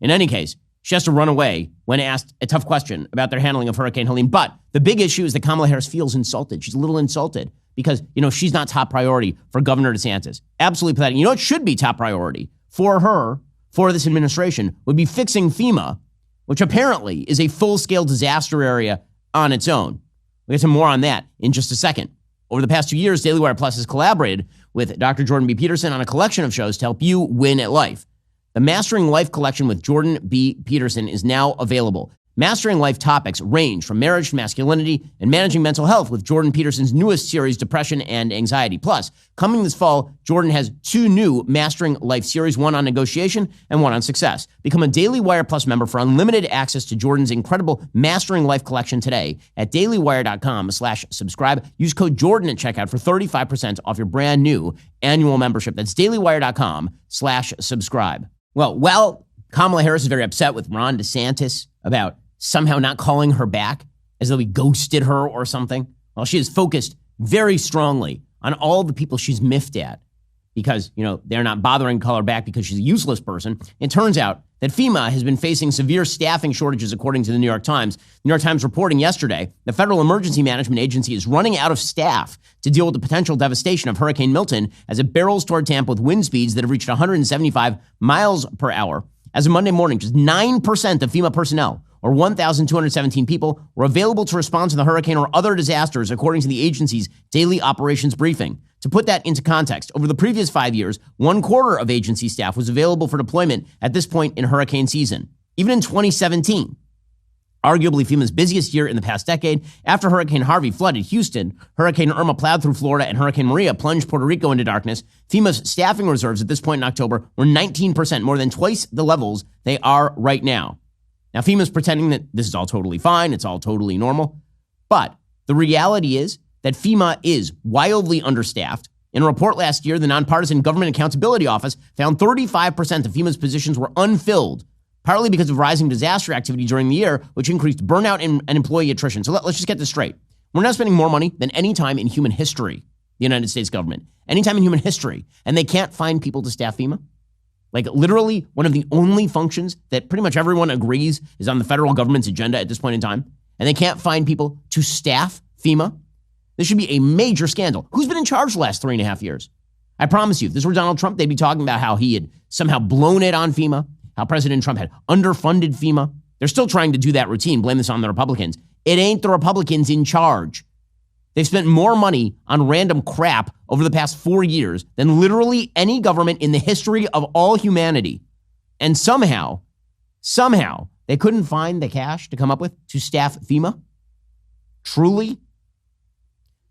In any case, she has to run away when asked a tough question about their handling of Hurricane Helene. But the big issue is that Kamala Harris feels insulted. She's a little insulted because, she's not top priority for Governor DeSantis. Absolutely pathetic. It should be top priority for her, for this administration, would be fixing FEMA, which apparently is a full-scale disaster area on its own. We'll get some more on that in just a second. Over the past 2 years, Daily Wire Plus has collaborated with Dr. Jordan B. Peterson on a collection of shows to help you win at life. The Mastering Life collection with Jordan B. Peterson is now available. Mastering Life topics range from marriage to masculinity and managing mental health with Jordan Peterson's newest series, Depression and Anxiety. Plus, coming this fall, Jordan has 2 new Mastering Life series, one on negotiation and one on success. Become a Daily Wire Plus member for unlimited access to Jordan's incredible Mastering Life collection today at dailywire.com/subscribe. Use code Jordan at checkout for 35% off your brand new annual membership. That's dailywire.com/subscribe. Well, Kamala Harris is very upset with Ron DeSantis about somehow not calling her back as though he ghosted her or something. Well, she is focused very strongly on all the people she's miffed at because, they're not bothering to call her back because she's a useless person. It turns out that FEMA has been facing severe staffing shortages, according to the New York Times. The New York Times reporting yesterday, the Federal Emergency Management Agency is running out of staff to deal with the potential devastation of Hurricane Milton as it barrels toward Tampa with wind speeds that have reached 175 miles per hour. As of Monday morning, just 9% of FEMA personnel, or 1,217 people, were available to respond to the hurricane or other disasters, according to the agency's daily operations briefing. To put that into context, over the previous 5 years, 1/4 of agency staff was available for deployment at this point in hurricane season. Even in 2017, arguably FEMA's busiest year in the past decade, after Hurricane Harvey flooded Houston, Hurricane Irma plowed through Florida, and Hurricane Maria plunged Puerto Rico into darkness, FEMA's staffing reserves at this point in October were 19%, more than twice the levels they are right now. Now, FEMA's pretending that this is all totally fine. It's all totally normal. But the reality is that FEMA is wildly understaffed. In a report last year, the Nonpartisan Government Accountability Office found 35% of FEMA's positions were unfilled, partly because of rising disaster activity during the year, which increased burnout and employee attrition. So let's just get this straight. We're now spending more money than any time in human history, the United States government, any time in human history, and they can't find people to staff FEMA? Like literally one of the only functions that pretty much everyone agrees is on the federal government's agenda at this point in time, and they can't find people to staff FEMA? This should be a major scandal. Who's been in charge the last 3.5 years? I promise you, if this were Donald Trump, they'd be talking about how he had somehow blown it on FEMA, how President Trump had underfunded FEMA. They're still trying to do that routine, blame this on the Republicans. It ain't the Republicans in charge. They've spent more money on random crap over the past 4 years than literally any government in the history of all humanity. And somehow, they couldn't find the cash to come up with to staff FEMA? Truly?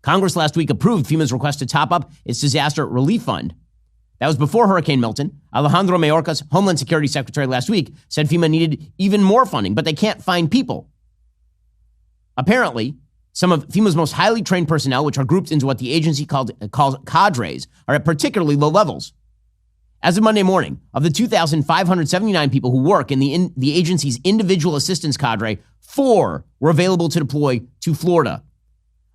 Congress last week approved FEMA's request to top up its disaster relief fund. That was before Hurricane Milton. Alejandro Mayorkas, Homeland Security Secretary last week, said FEMA needed even more funding, but they can't find people. Apparently, some of FEMA's most highly trained personnel, which are grouped into what the agency calls cadres, are at particularly low levels. As of Monday morning, of the 2,579 people who work in the agency's individual assistance cadre, 4 were available to deploy to Florida.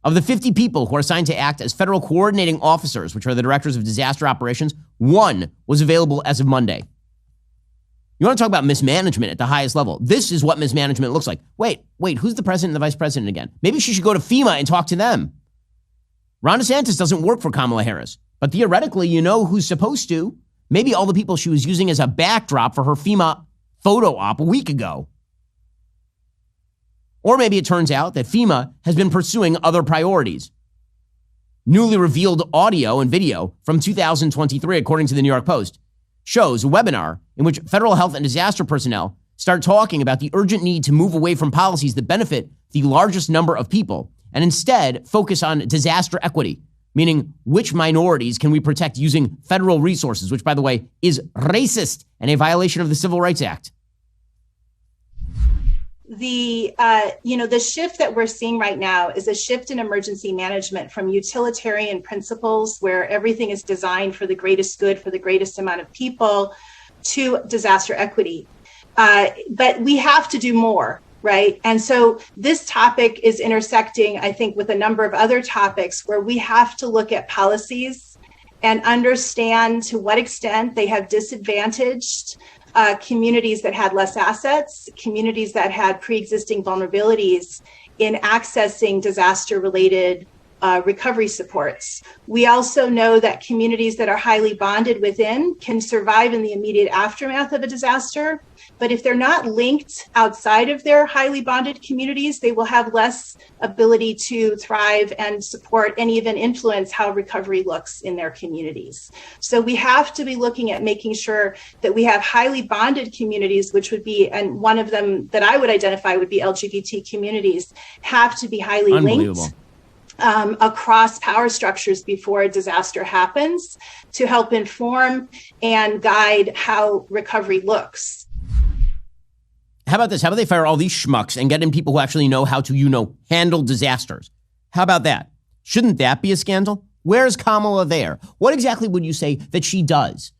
Of the 50 people who are assigned to act as federal coordinating officers, which are the directors of disaster operations, 1 was available as of Monday. You want to talk about mismanagement at the highest level? This is what mismanagement looks like. Wait, who's the president and the vice president again? Maybe she should go to FEMA and talk to them. Ron DeSantis doesn't work for Kamala Harris, but theoretically, you know who's supposed to. Maybe all the people she was using as a backdrop for her FEMA photo op a week ago. Or maybe it turns out that FEMA has been pursuing other priorities. Newly revealed audio and video from 2023, according to the New York Post, shows a webinar in which federal health and disaster personnel start talking about the urgent need to move away from policies that benefit the largest number of people and instead focus on disaster equity, meaning which minorities can we protect using federal resources, which, by the way, is racist and a violation of the Civil Rights Act. The shift that we're seeing right now is a shift in emergency management from utilitarian principles where everything is designed for the greatest good for the greatest amount of people to disaster equity. But we have to do more, right? And so this topic is intersecting, I think, with a number of other topics where we have to look at policies and understand to what extent they have disadvantaged communities that had less assets, communities that had pre-existing vulnerabilities in accessing disaster-related recovery supports. We also know that communities that are highly bonded within can survive in the immediate aftermath of a disaster, but if they're not linked outside of their highly bonded communities, they will have less ability to thrive and support and even influence how recovery looks in their communities. So we have to be looking at making sure that we have highly bonded communities, which would be, and one of them that I would identify would be LGBT communities, have to be highly linked across power structures before a disaster happens to help inform and guide how recovery looks. How about this? How about they fire all these schmucks and get in people who actually know how to, handle disasters? How about that? Shouldn't that be a scandal? Where's Kamala there? What exactly would you say that she does?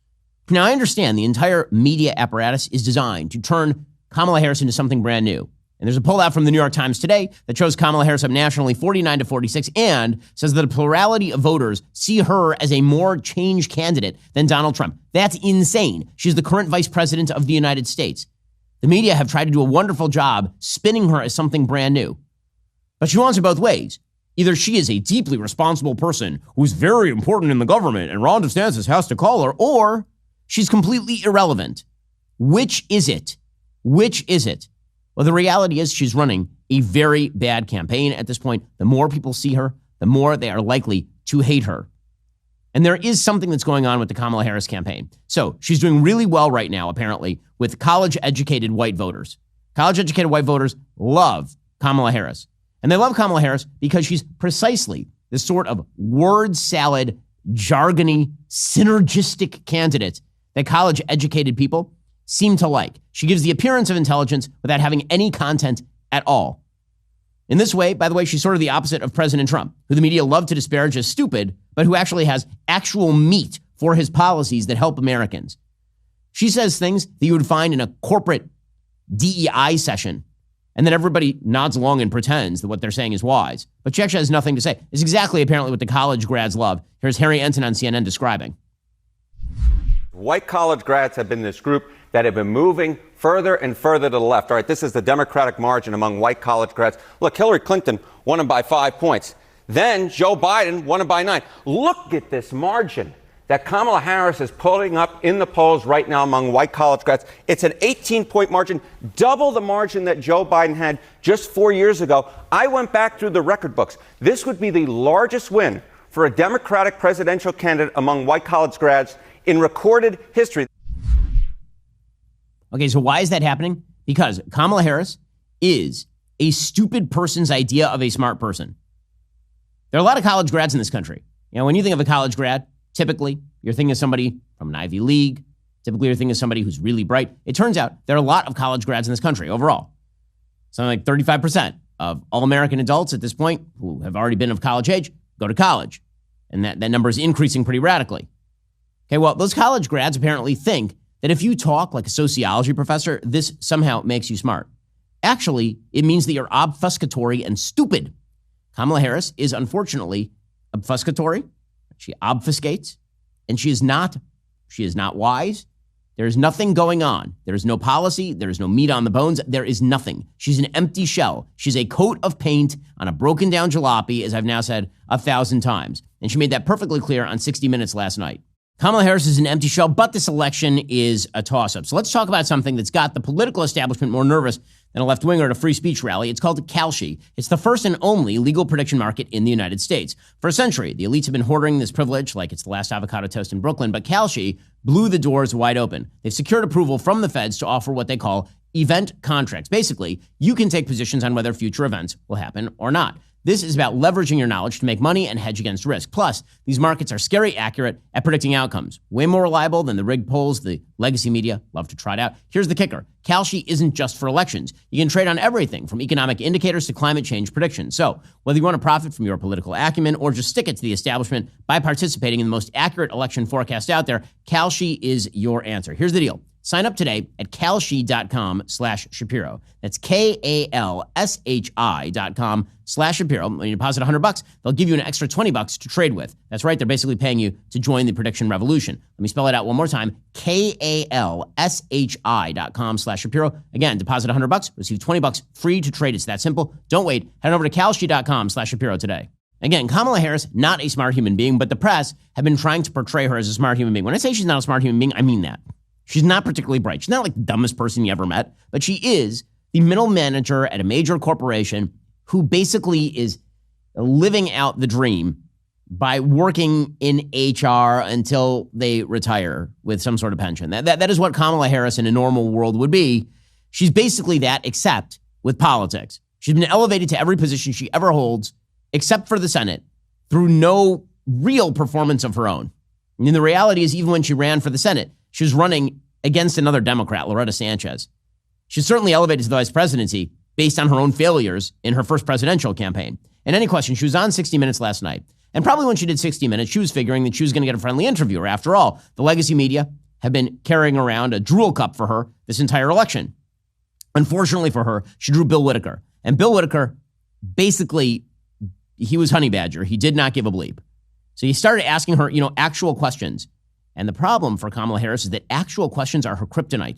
Now, I understand the entire media apparatus is designed to turn Kamala Harris into something brand new. And there's a poll out from the New York Times today that shows Kamala Harris up nationally 49-46 and says that a plurality of voters see her as a more change candidate than Donald Trump. That's insane. She's the current vice president of the United States. The media have tried to do a wonderful job spinning her as something brand new. But she wants it both ways. Either she is a deeply responsible person who's very important in the government and Ron DeSantis has to call her, or she's completely irrelevant. Which is it? Which is it? Well, the reality is she's running a very bad campaign at this point. The more people see her, the more they are likely to hate her. And there is something that's going on with the Kamala Harris campaign. So she's doing really well right now, apparently, with college-educated white voters. College-educated white voters love Kamala Harris. And they love Kamala Harris because she's precisely the sort of word salad, jargony, synergistic candidate that college-educated people seem to like. She gives the appearance of intelligence without having any content at all. In this way, by the way, she's sort of the opposite of President Trump, who the media love to disparage as stupid, but who actually has actual meat for his policies that help Americans. She says things that you would find in a corporate DEI session, and then everybody nods along and pretends that what they're saying is wise. But she actually has nothing to say. It's exactly apparently what the college grads love. Here's Harry Enton on CNN describing. White college grads have been this group that have been moving further and further to the left. All right, this is the Democratic margin among white college grads. Look, Hillary Clinton won him by 5 points. Then Joe Biden won him by 9. Look at this margin that Kamala Harris is pulling up in the polls right now among white college grads. It's an 18-point margin, double the margin that Joe Biden had just 4 years ago. I went back through the record books. This would be the largest win for a Democratic presidential candidate among white college grads in recorded history. Okay, so why is that happening? Because Kamala Harris is a stupid person's idea of a smart person. There are a lot of college grads in this country. You know, when you think of a college grad, typically you're thinking of somebody from an Ivy League. Typically you're thinking of somebody who's really bright. It turns out there are a lot of college grads in this country overall. Something like 35% of all American adults at this point who have already been of college age go to college. And that number is increasing pretty radically. Okay, well, those college grads apparently think that if you talk like a sociology professor, this somehow makes you smart. Actually, it means that you're obfuscatory and stupid. Kamala Harris is unfortunately obfuscatory. She obfuscates, and she is not wise. There is nothing going on. There is no policy. There is no meat on the bones. There is nothing. She's an empty shell. She's a coat of paint on a broken down jalopy, as I've now said 1,000 times. And she made that perfectly clear on 60 Minutes last night. Kamala Harris is an empty shell, but this election is a toss-up. So let's talk about something that's got the political establishment more nervous than a left-winger at a free speech rally. It's called Kalshi. It's the first and only legal prediction market in the United States. For a century, the elites have been hoarding this privilege like it's the last avocado toast in Brooklyn, but Kalshi blew the doors wide open. They've secured approval from the feds to offer what they call event contracts. Basically, you can take positions on whether future events will happen or not. This is about leveraging your knowledge to make money and hedge against risk. Plus, these markets are scary accurate at predicting outcomes. Way more reliable than the rigged polls the legacy media love to trot out. Here's the kicker. Kalshi isn't just for elections. You can trade on everything from economic indicators to climate change predictions. So whether you want to profit from your political acumen or just stick it to the establishment by participating in the most accurate election forecast out there, Kalshi is your answer. Here's the deal. Sign up today at kalshi.com/Shapiro. That's KALSHI.com/Shapiro. When you deposit $100, they'll give you an extra $20 to trade with. That's right. They're basically paying you to join the prediction revolution. Let me spell it out one more time. KALSHI.com/Shapiro. Again, deposit $100, receive $20 free to trade. It's that simple. Don't wait. Head over to kalshi.com/Shapiro today. Again, Kamala Harris, not a smart human being, but the press have been trying to portray her as a smart human being. When I say she's not a smart human being, I mean that. She's not particularly bright. She's not like the dumbest person you ever met, but she is the middle manager at a major corporation who basically is living out the dream by working in HR until they retire with some sort of pension. That is what Kamala Harris in a normal world would be. She's basically that, except with politics. She's been elevated to every position she ever holds, except for the Senate, through no real performance of her own. And the reality is, even when she ran for the Senate, she was running against another Democrat, Loretta Sanchez. She's certainly elevated to the vice presidency based on her own failures in her first presidential campaign. And any question, she was on 60 Minutes last night. And probably when she did 60 Minutes, she was figuring that she was going to get a friendly interviewer. After all, the legacy media have been carrying around a drool cup for her this entire election. Unfortunately for her, she drew Bill Whitaker. And Bill Whitaker, basically, he was honey badger. He did not give a bleep. So he started asking her, actual questions. And the problem for Kamala Harris is that actual questions are her kryptonite.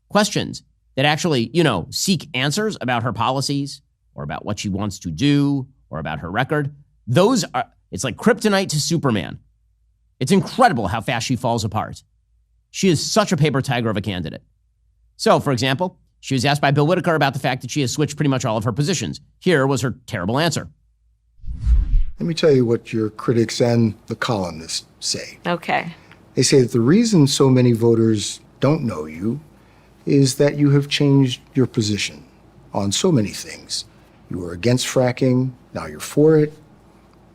Questions that actually, seek answers about her policies or about what she wants to do or about her record. It's like kryptonite to Superman. It's incredible how fast she falls apart. She is such a paper tiger of a candidate. So, for example, she was asked by Bill Whitaker about the fact that she has switched pretty much all of her positions. Here was her terrible answer. Let me tell you what your critics and the columnists say. Okay. They say that the reason so many voters don't know you is that you have changed your position on so many things. You were against fracking, now you're for it.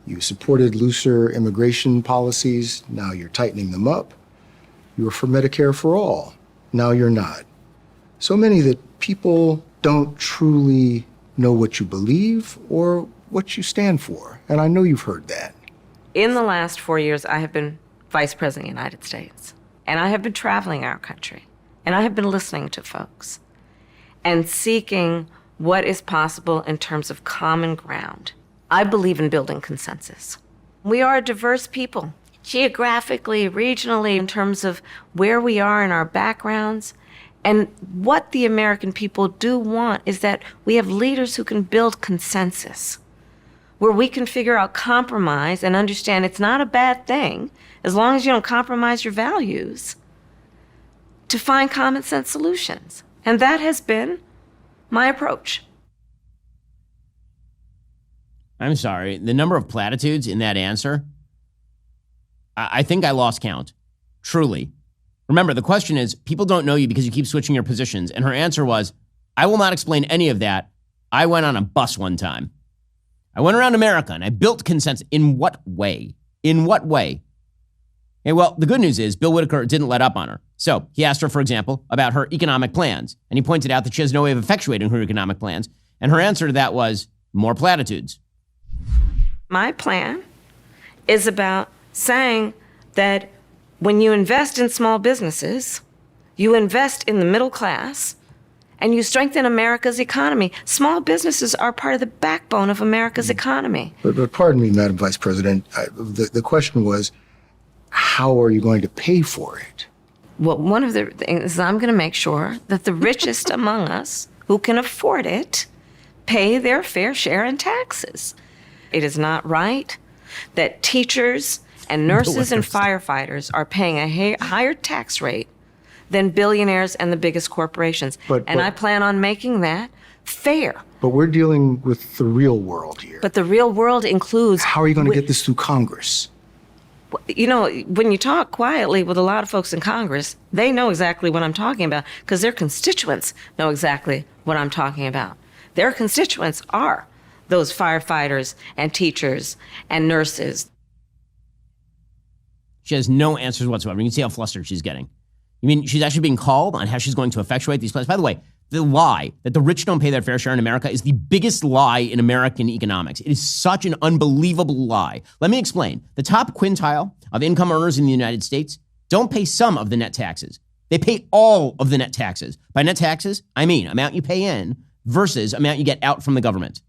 You supported looser immigration policies, now you're tightening them up. You were for Medicare for all, now you're not. So many that people don't truly know what you believe or what you stand for. And I know you've heard that. In the last 4 years, I have been Vice President of the United States. And I have been traveling our country. And I have been listening to folks and seeking what is possible in terms of common ground. I believe in building consensus. We are a diverse people, geographically, regionally, in terms of where we are in our backgrounds. And what the American people do want is that we have leaders who can build consensus, where we can figure out compromise and understand it's not a bad thing, as long as you don't compromise your values, to find common sense solutions. And that has been my approach. I'm sorry. The number of platitudes in that answer, I think I lost count. Truly. Remember, the question is, people don't know you because you keep switching your positions. And her answer was, I will not explain any of that. I went on a bus one time. I went around America and I built consensus. In what way? In what way? Okay, well, the good news is Bill Whitaker didn't let up on her. So he asked her, for example, about her economic plans. And he pointed out that she has no way of effectuating her economic plans. And her answer to that was more platitudes. My plan is about saying that when you invest in small businesses, you invest in the middle class, and you strengthen America's economy. Small businesses are part of the backbone of America's economy. But pardon me, Madam Vice President, the question was, how are you going to pay for it? Well, one of the things is I'm going to make sure that the richest among us who can afford it pay their fair share in taxes. It is not right that teachers and nurses and firefighters are paying a higher tax rate than billionaires and the biggest corporations. And I plan on making that fair. But we're dealing with the real world here. But the real world includes... How are you going to get this through Congress? You know, when you talk quietly with a lot of folks in Congress, they know exactly what I'm talking about because their constituents know exactly what I'm talking about. Their constituents are those firefighters and teachers and nurses. She has no answers whatsoever. You can see how flustered she's getting. You mean she's actually being called on how she's going to effectuate these plans? By the way, the lie that the rich don't pay their fair share in America is the biggest lie in American economics. It is such an unbelievable lie. Let me explain. The top quintile of income earners in the United States don't pay some of the net taxes. They pay all of the net taxes. By net taxes, I mean amount you pay in versus amount you get out from the government.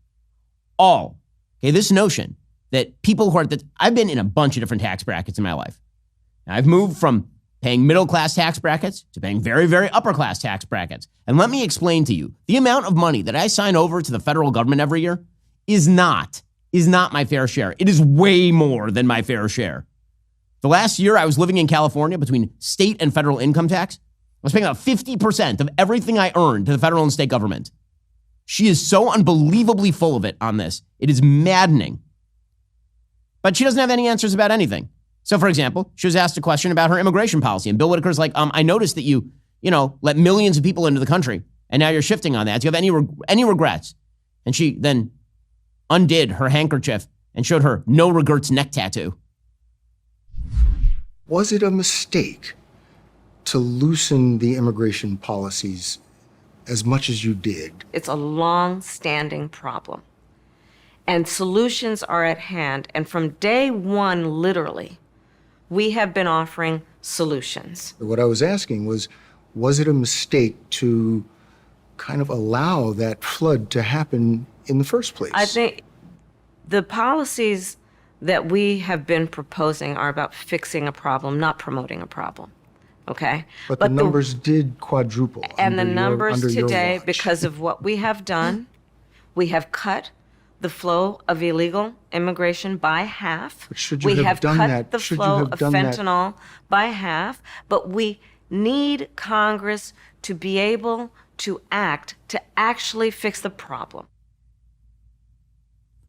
All. Okay, this notion that people who are... I've been in a bunch of different tax brackets in my life. I've moved from paying middle-class tax brackets to paying very, very upper-class tax brackets. And let me explain to you, the amount of money that I sign over to the federal government every year is not my fair share. It is way more than my fair share. The last year I was living in California between state and federal income tax, I was paying about 50% of everything I earned to the federal and state government. She is so unbelievably full of it on this. It is maddening. But she doesn't have any answers about anything. So, for example, she was asked a question about her immigration policy, and Bill Whitaker's like, I noticed that you let millions of people into the country, and now you're shifting on that. Do you have any regrets? And she then undid her handkerchief and showed her no regrets neck tattoo. Was it a mistake to loosen the immigration policies as much as you did? It's a long-standing problem, and solutions are at hand. And from day one, literally, we have been offering solutions. What I was asking was it a mistake to kind of allow that flood to happen in the first place? I think the policies that we have been proposing are about fixing a problem, not promoting a problem. Okay? But the numbers did quadruple. And the numbers today, because of what we have done, we have cut the flow of illegal immigration by half. We have cut the flow of fentanyl by half, but we need Congress to be able to act to actually fix the problem.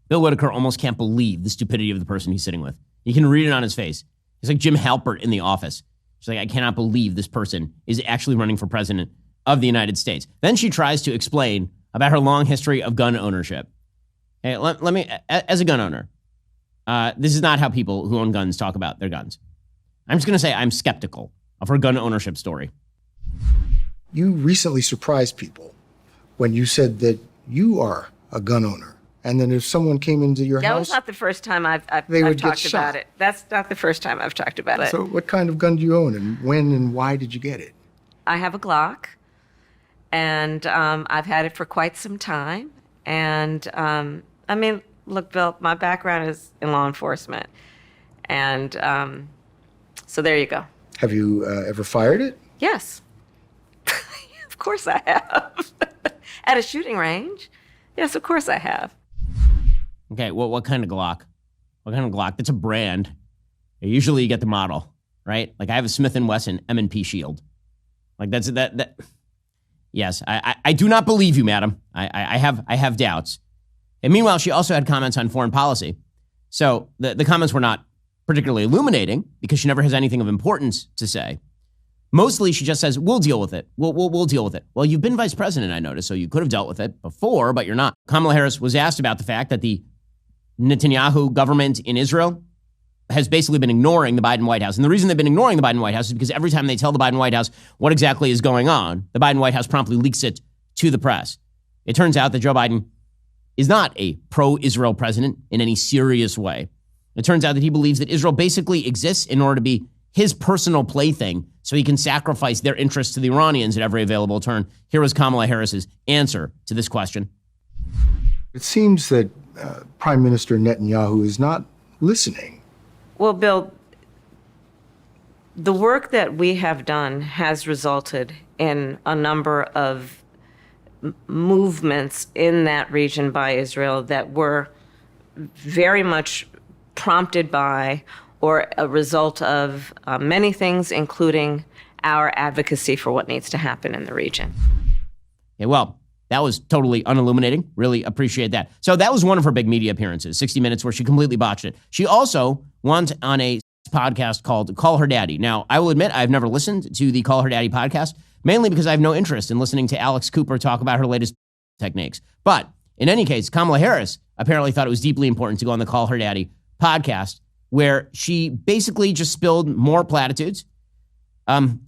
Bill Whitaker almost can't believe the stupidity of the person he's sitting with. You can read it on his face. He's like Jim Halpert in The Office. She's like, I cannot believe this person is actually running for president of the United States. Then she tries to explain about her long history of gun ownership. Hey, let me, as a gun owner, this is not how people who own guns talk about their guns. I'm just going to say I'm skeptical of her gun ownership story. You recently surprised people when you said that you are a gun owner. And then if someone came into your house... That was not the first time I've talked about it. That's not the first time I've talked about it. So what kind of gun do you own, and when and why did you get it? I have a Glock, and I've had it for quite some time. And I mean, look, Bill, my background is in law enforcement. And so there you go. Have you ever fired it? Yes. Of course I have. At a shooting range. Yes, of course I have. Okay, well, what kind of Glock? What kind of Glock? That's a brand. Usually you get the model, right? Like I have a Smith & Wesson M&P Shield. Like that's that. Yes, I do not believe you, madam. I have doubts. And meanwhile, she also had comments on foreign policy. So the comments were not particularly illuminating because she never has anything of importance to say. Mostly she just says, we'll deal with it. We'll deal with it. Well, you've been vice president, I noticed, so you could have dealt with it before, but you're not. Kamala Harris was asked about the fact that the Netanyahu government in Israel has basically been ignoring the Biden White House. And the reason they've been ignoring the Biden White House is because every time they tell the Biden White House what exactly is going on, the Biden White House promptly leaks it to the press. It turns out that Joe Biden is not a pro-Israel president in any serious way. It turns out that he believes that Israel basically exists in order to be his personal plaything so he can sacrifice their interests to the Iranians at every available turn. Here was Kamala Harris's answer to this question. It seems that Prime Minister Netanyahu is not listening. Well, Bill, the work that we have done has resulted in a number of movements in that region by Israel that were very much prompted by or a result of many things, including our advocacy for what needs to happen in the region. Yeah, well, that was totally unilluminating. Really appreciate that. So that was one of her big media appearances, 60 Minutes, where she completely botched it. She also went on a podcast called Call Her Daddy. Now, I will admit I've never listened to the Call Her Daddy podcast, mainly because I have no interest in listening to Alex Cooper talk about her latest techniques. But in any case, Kamala Harris apparently thought it was deeply important to go on the Call Her Daddy podcast, where she basically just spilled more platitudes.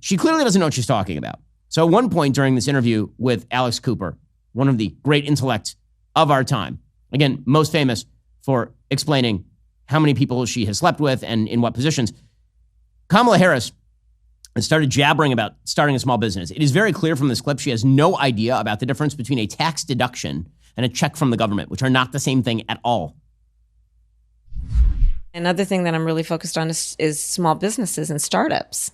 She clearly doesn't know what she's talking about. So at one point during this interview with Alex Cooper, one of the great intellects of our time, again, most famous for explaining how many people she has slept with and in what positions, Kamala Harris started jabbering about starting a small business. It is very clear from this clip she has no idea about the difference between a tax deduction and a check from the government, which are not the same thing at all. Another thing that I'm really focused on is small businesses and startups,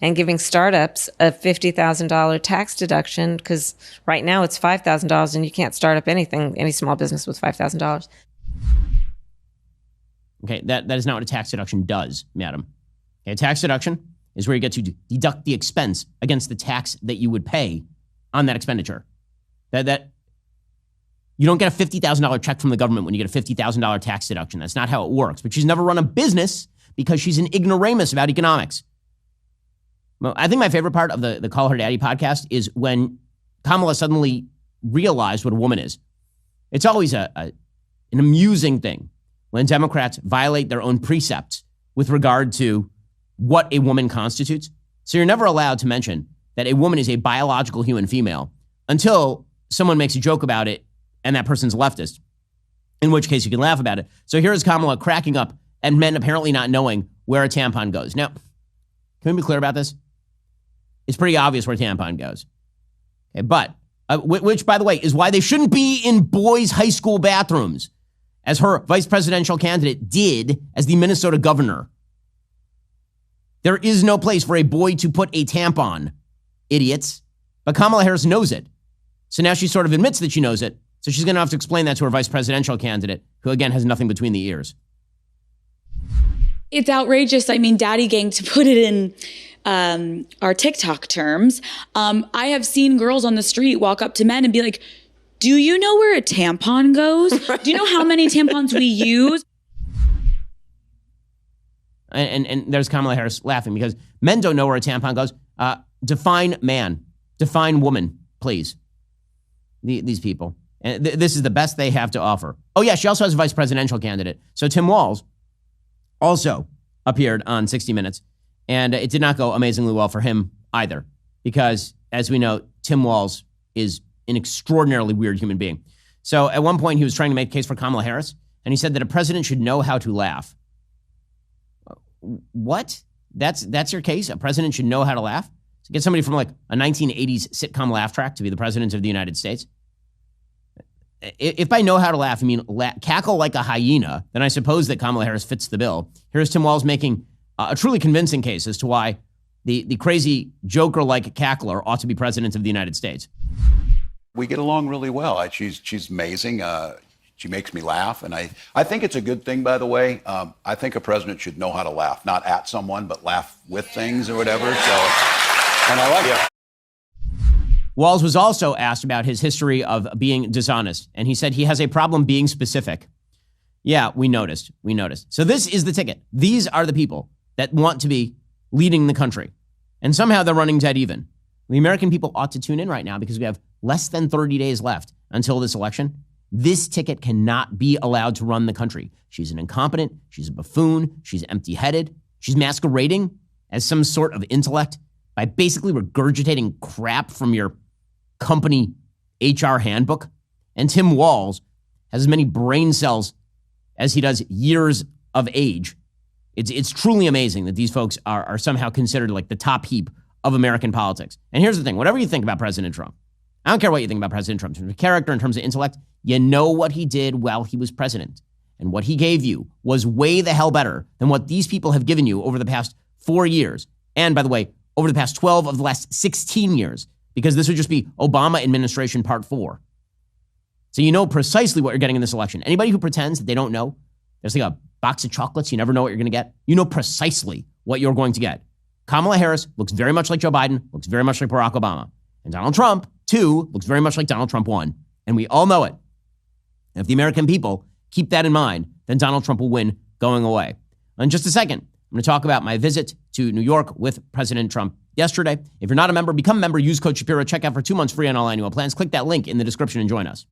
and giving startups a $50,000 tax deduction, because right now it's $5,000 and you can't start up any small business with $5,000. Okay, that is not what a tax deduction does, madam. Okay, a tax deduction is where you get to deduct the expense against the tax that you would pay on that expenditure. That you don't get a $50,000 check from the government when you get a $50,000 tax deduction. That's not how it works. But she's never run a business because she's an ignoramus about economics. Well, I think my favorite part of the Call Her Daddy podcast is when Kamala suddenly realized what a woman is. It's always an amusing thing when Democrats violate their own precepts with regard to what a woman constitutes. So you're never allowed to mention that a woman is a biological human female until someone makes a joke about it and that person's leftist, in which case you can laugh about it. So here is Kamala cracking up and men apparently not knowing where a tampon goes. Now, can we be clear about this? It's pretty obvious where a tampon goes. Okay, but, which, by the way, is why they shouldn't be in boys' high school bathrooms, as her vice presidential candidate did as the Minnesota governor. There is no place for a boy to put a tampon, idiots. But Kamala Harris knows it. So now she sort of admits that she knows it. So she's going to have to explain that to her vice presidential candidate, who, again, has nothing between the ears. It's outrageous. I mean, daddy gang, to put it in our TikTok terms. I have seen girls on the street walk up to men and be like, do you know where a tampon goes? Do you know how many tampons we use? And there's Kamala Harris laughing because men don't know where a tampon goes. Define man. Define woman, please. These people. And this is the best they have to offer. Oh, yeah, she also has a vice presidential candidate. So Tim Walz also appeared on 60 Minutes, and it did not go amazingly well for him either. because, as we know, Tim Walz is an extraordinarily weird human being. So at one point, he was trying to make a case for Kamala Harris, and he said that a president should know how to laugh. What? That's your case? A president should know how to laugh? So get somebody from like a 1980s sitcom laugh track to be the president of the United States? If by know how to laugh, you mean cackle like a hyena, then I suppose that Kamala Harris fits the bill. Here's Tim Walz making a truly convincing case as to why the crazy Joker-like cackler ought to be president of the United States. We get along really well. She's amazing. She makes me laugh. And I think it's a good thing, by the way. I think a president should know how to laugh, not at someone, but laugh with things or whatever. So, and I like it. Walz was also asked about his history of being dishonest, and he said he has a problem being specific. Yeah, we noticed. So this is the ticket. These are the people that want to be leading the country, and somehow they're running dead even. The American people ought to tune in right now because we have less than 30 days left until this election. This ticket cannot be allowed to run the country. She's an incompetent, she's a buffoon, she's empty-headed, she's masquerading as some sort of intellect by basically regurgitating crap from your company HR handbook. And Tim Walz has as many brain cells as he does years of age. It's truly amazing that these folks are somehow considered like the top heap of American politics. And here's the thing, whatever you think about President Trump, I don't care what you think about President Trump in terms of character, in terms of intellect, you know what he did while he was president. And what he gave you was way the hell better than what these people have given you over the past 4 years. And by the way, over the past 12 of the last 16 years, because this would just be Obama administration part 4. So you know precisely what you're getting in this election. Anybody who pretends that they don't know, there's like a box of chocolates, you never know what you're going to get. You know precisely what you're going to get. Kamala Harris looks very much like Joe Biden, looks very much like Barack Obama. And Donald Trump, too, looks very much like Donald Trump 1. And we all know it. And if the American people keep that in mind, then Donald Trump will win going away. In just a second, I'm going to talk about my visit to New York with President Trump yesterday. If you're not a member, become a member. Use code Shapiro. Check out for 2 months free on all annual plans. Click that link in the description and join us.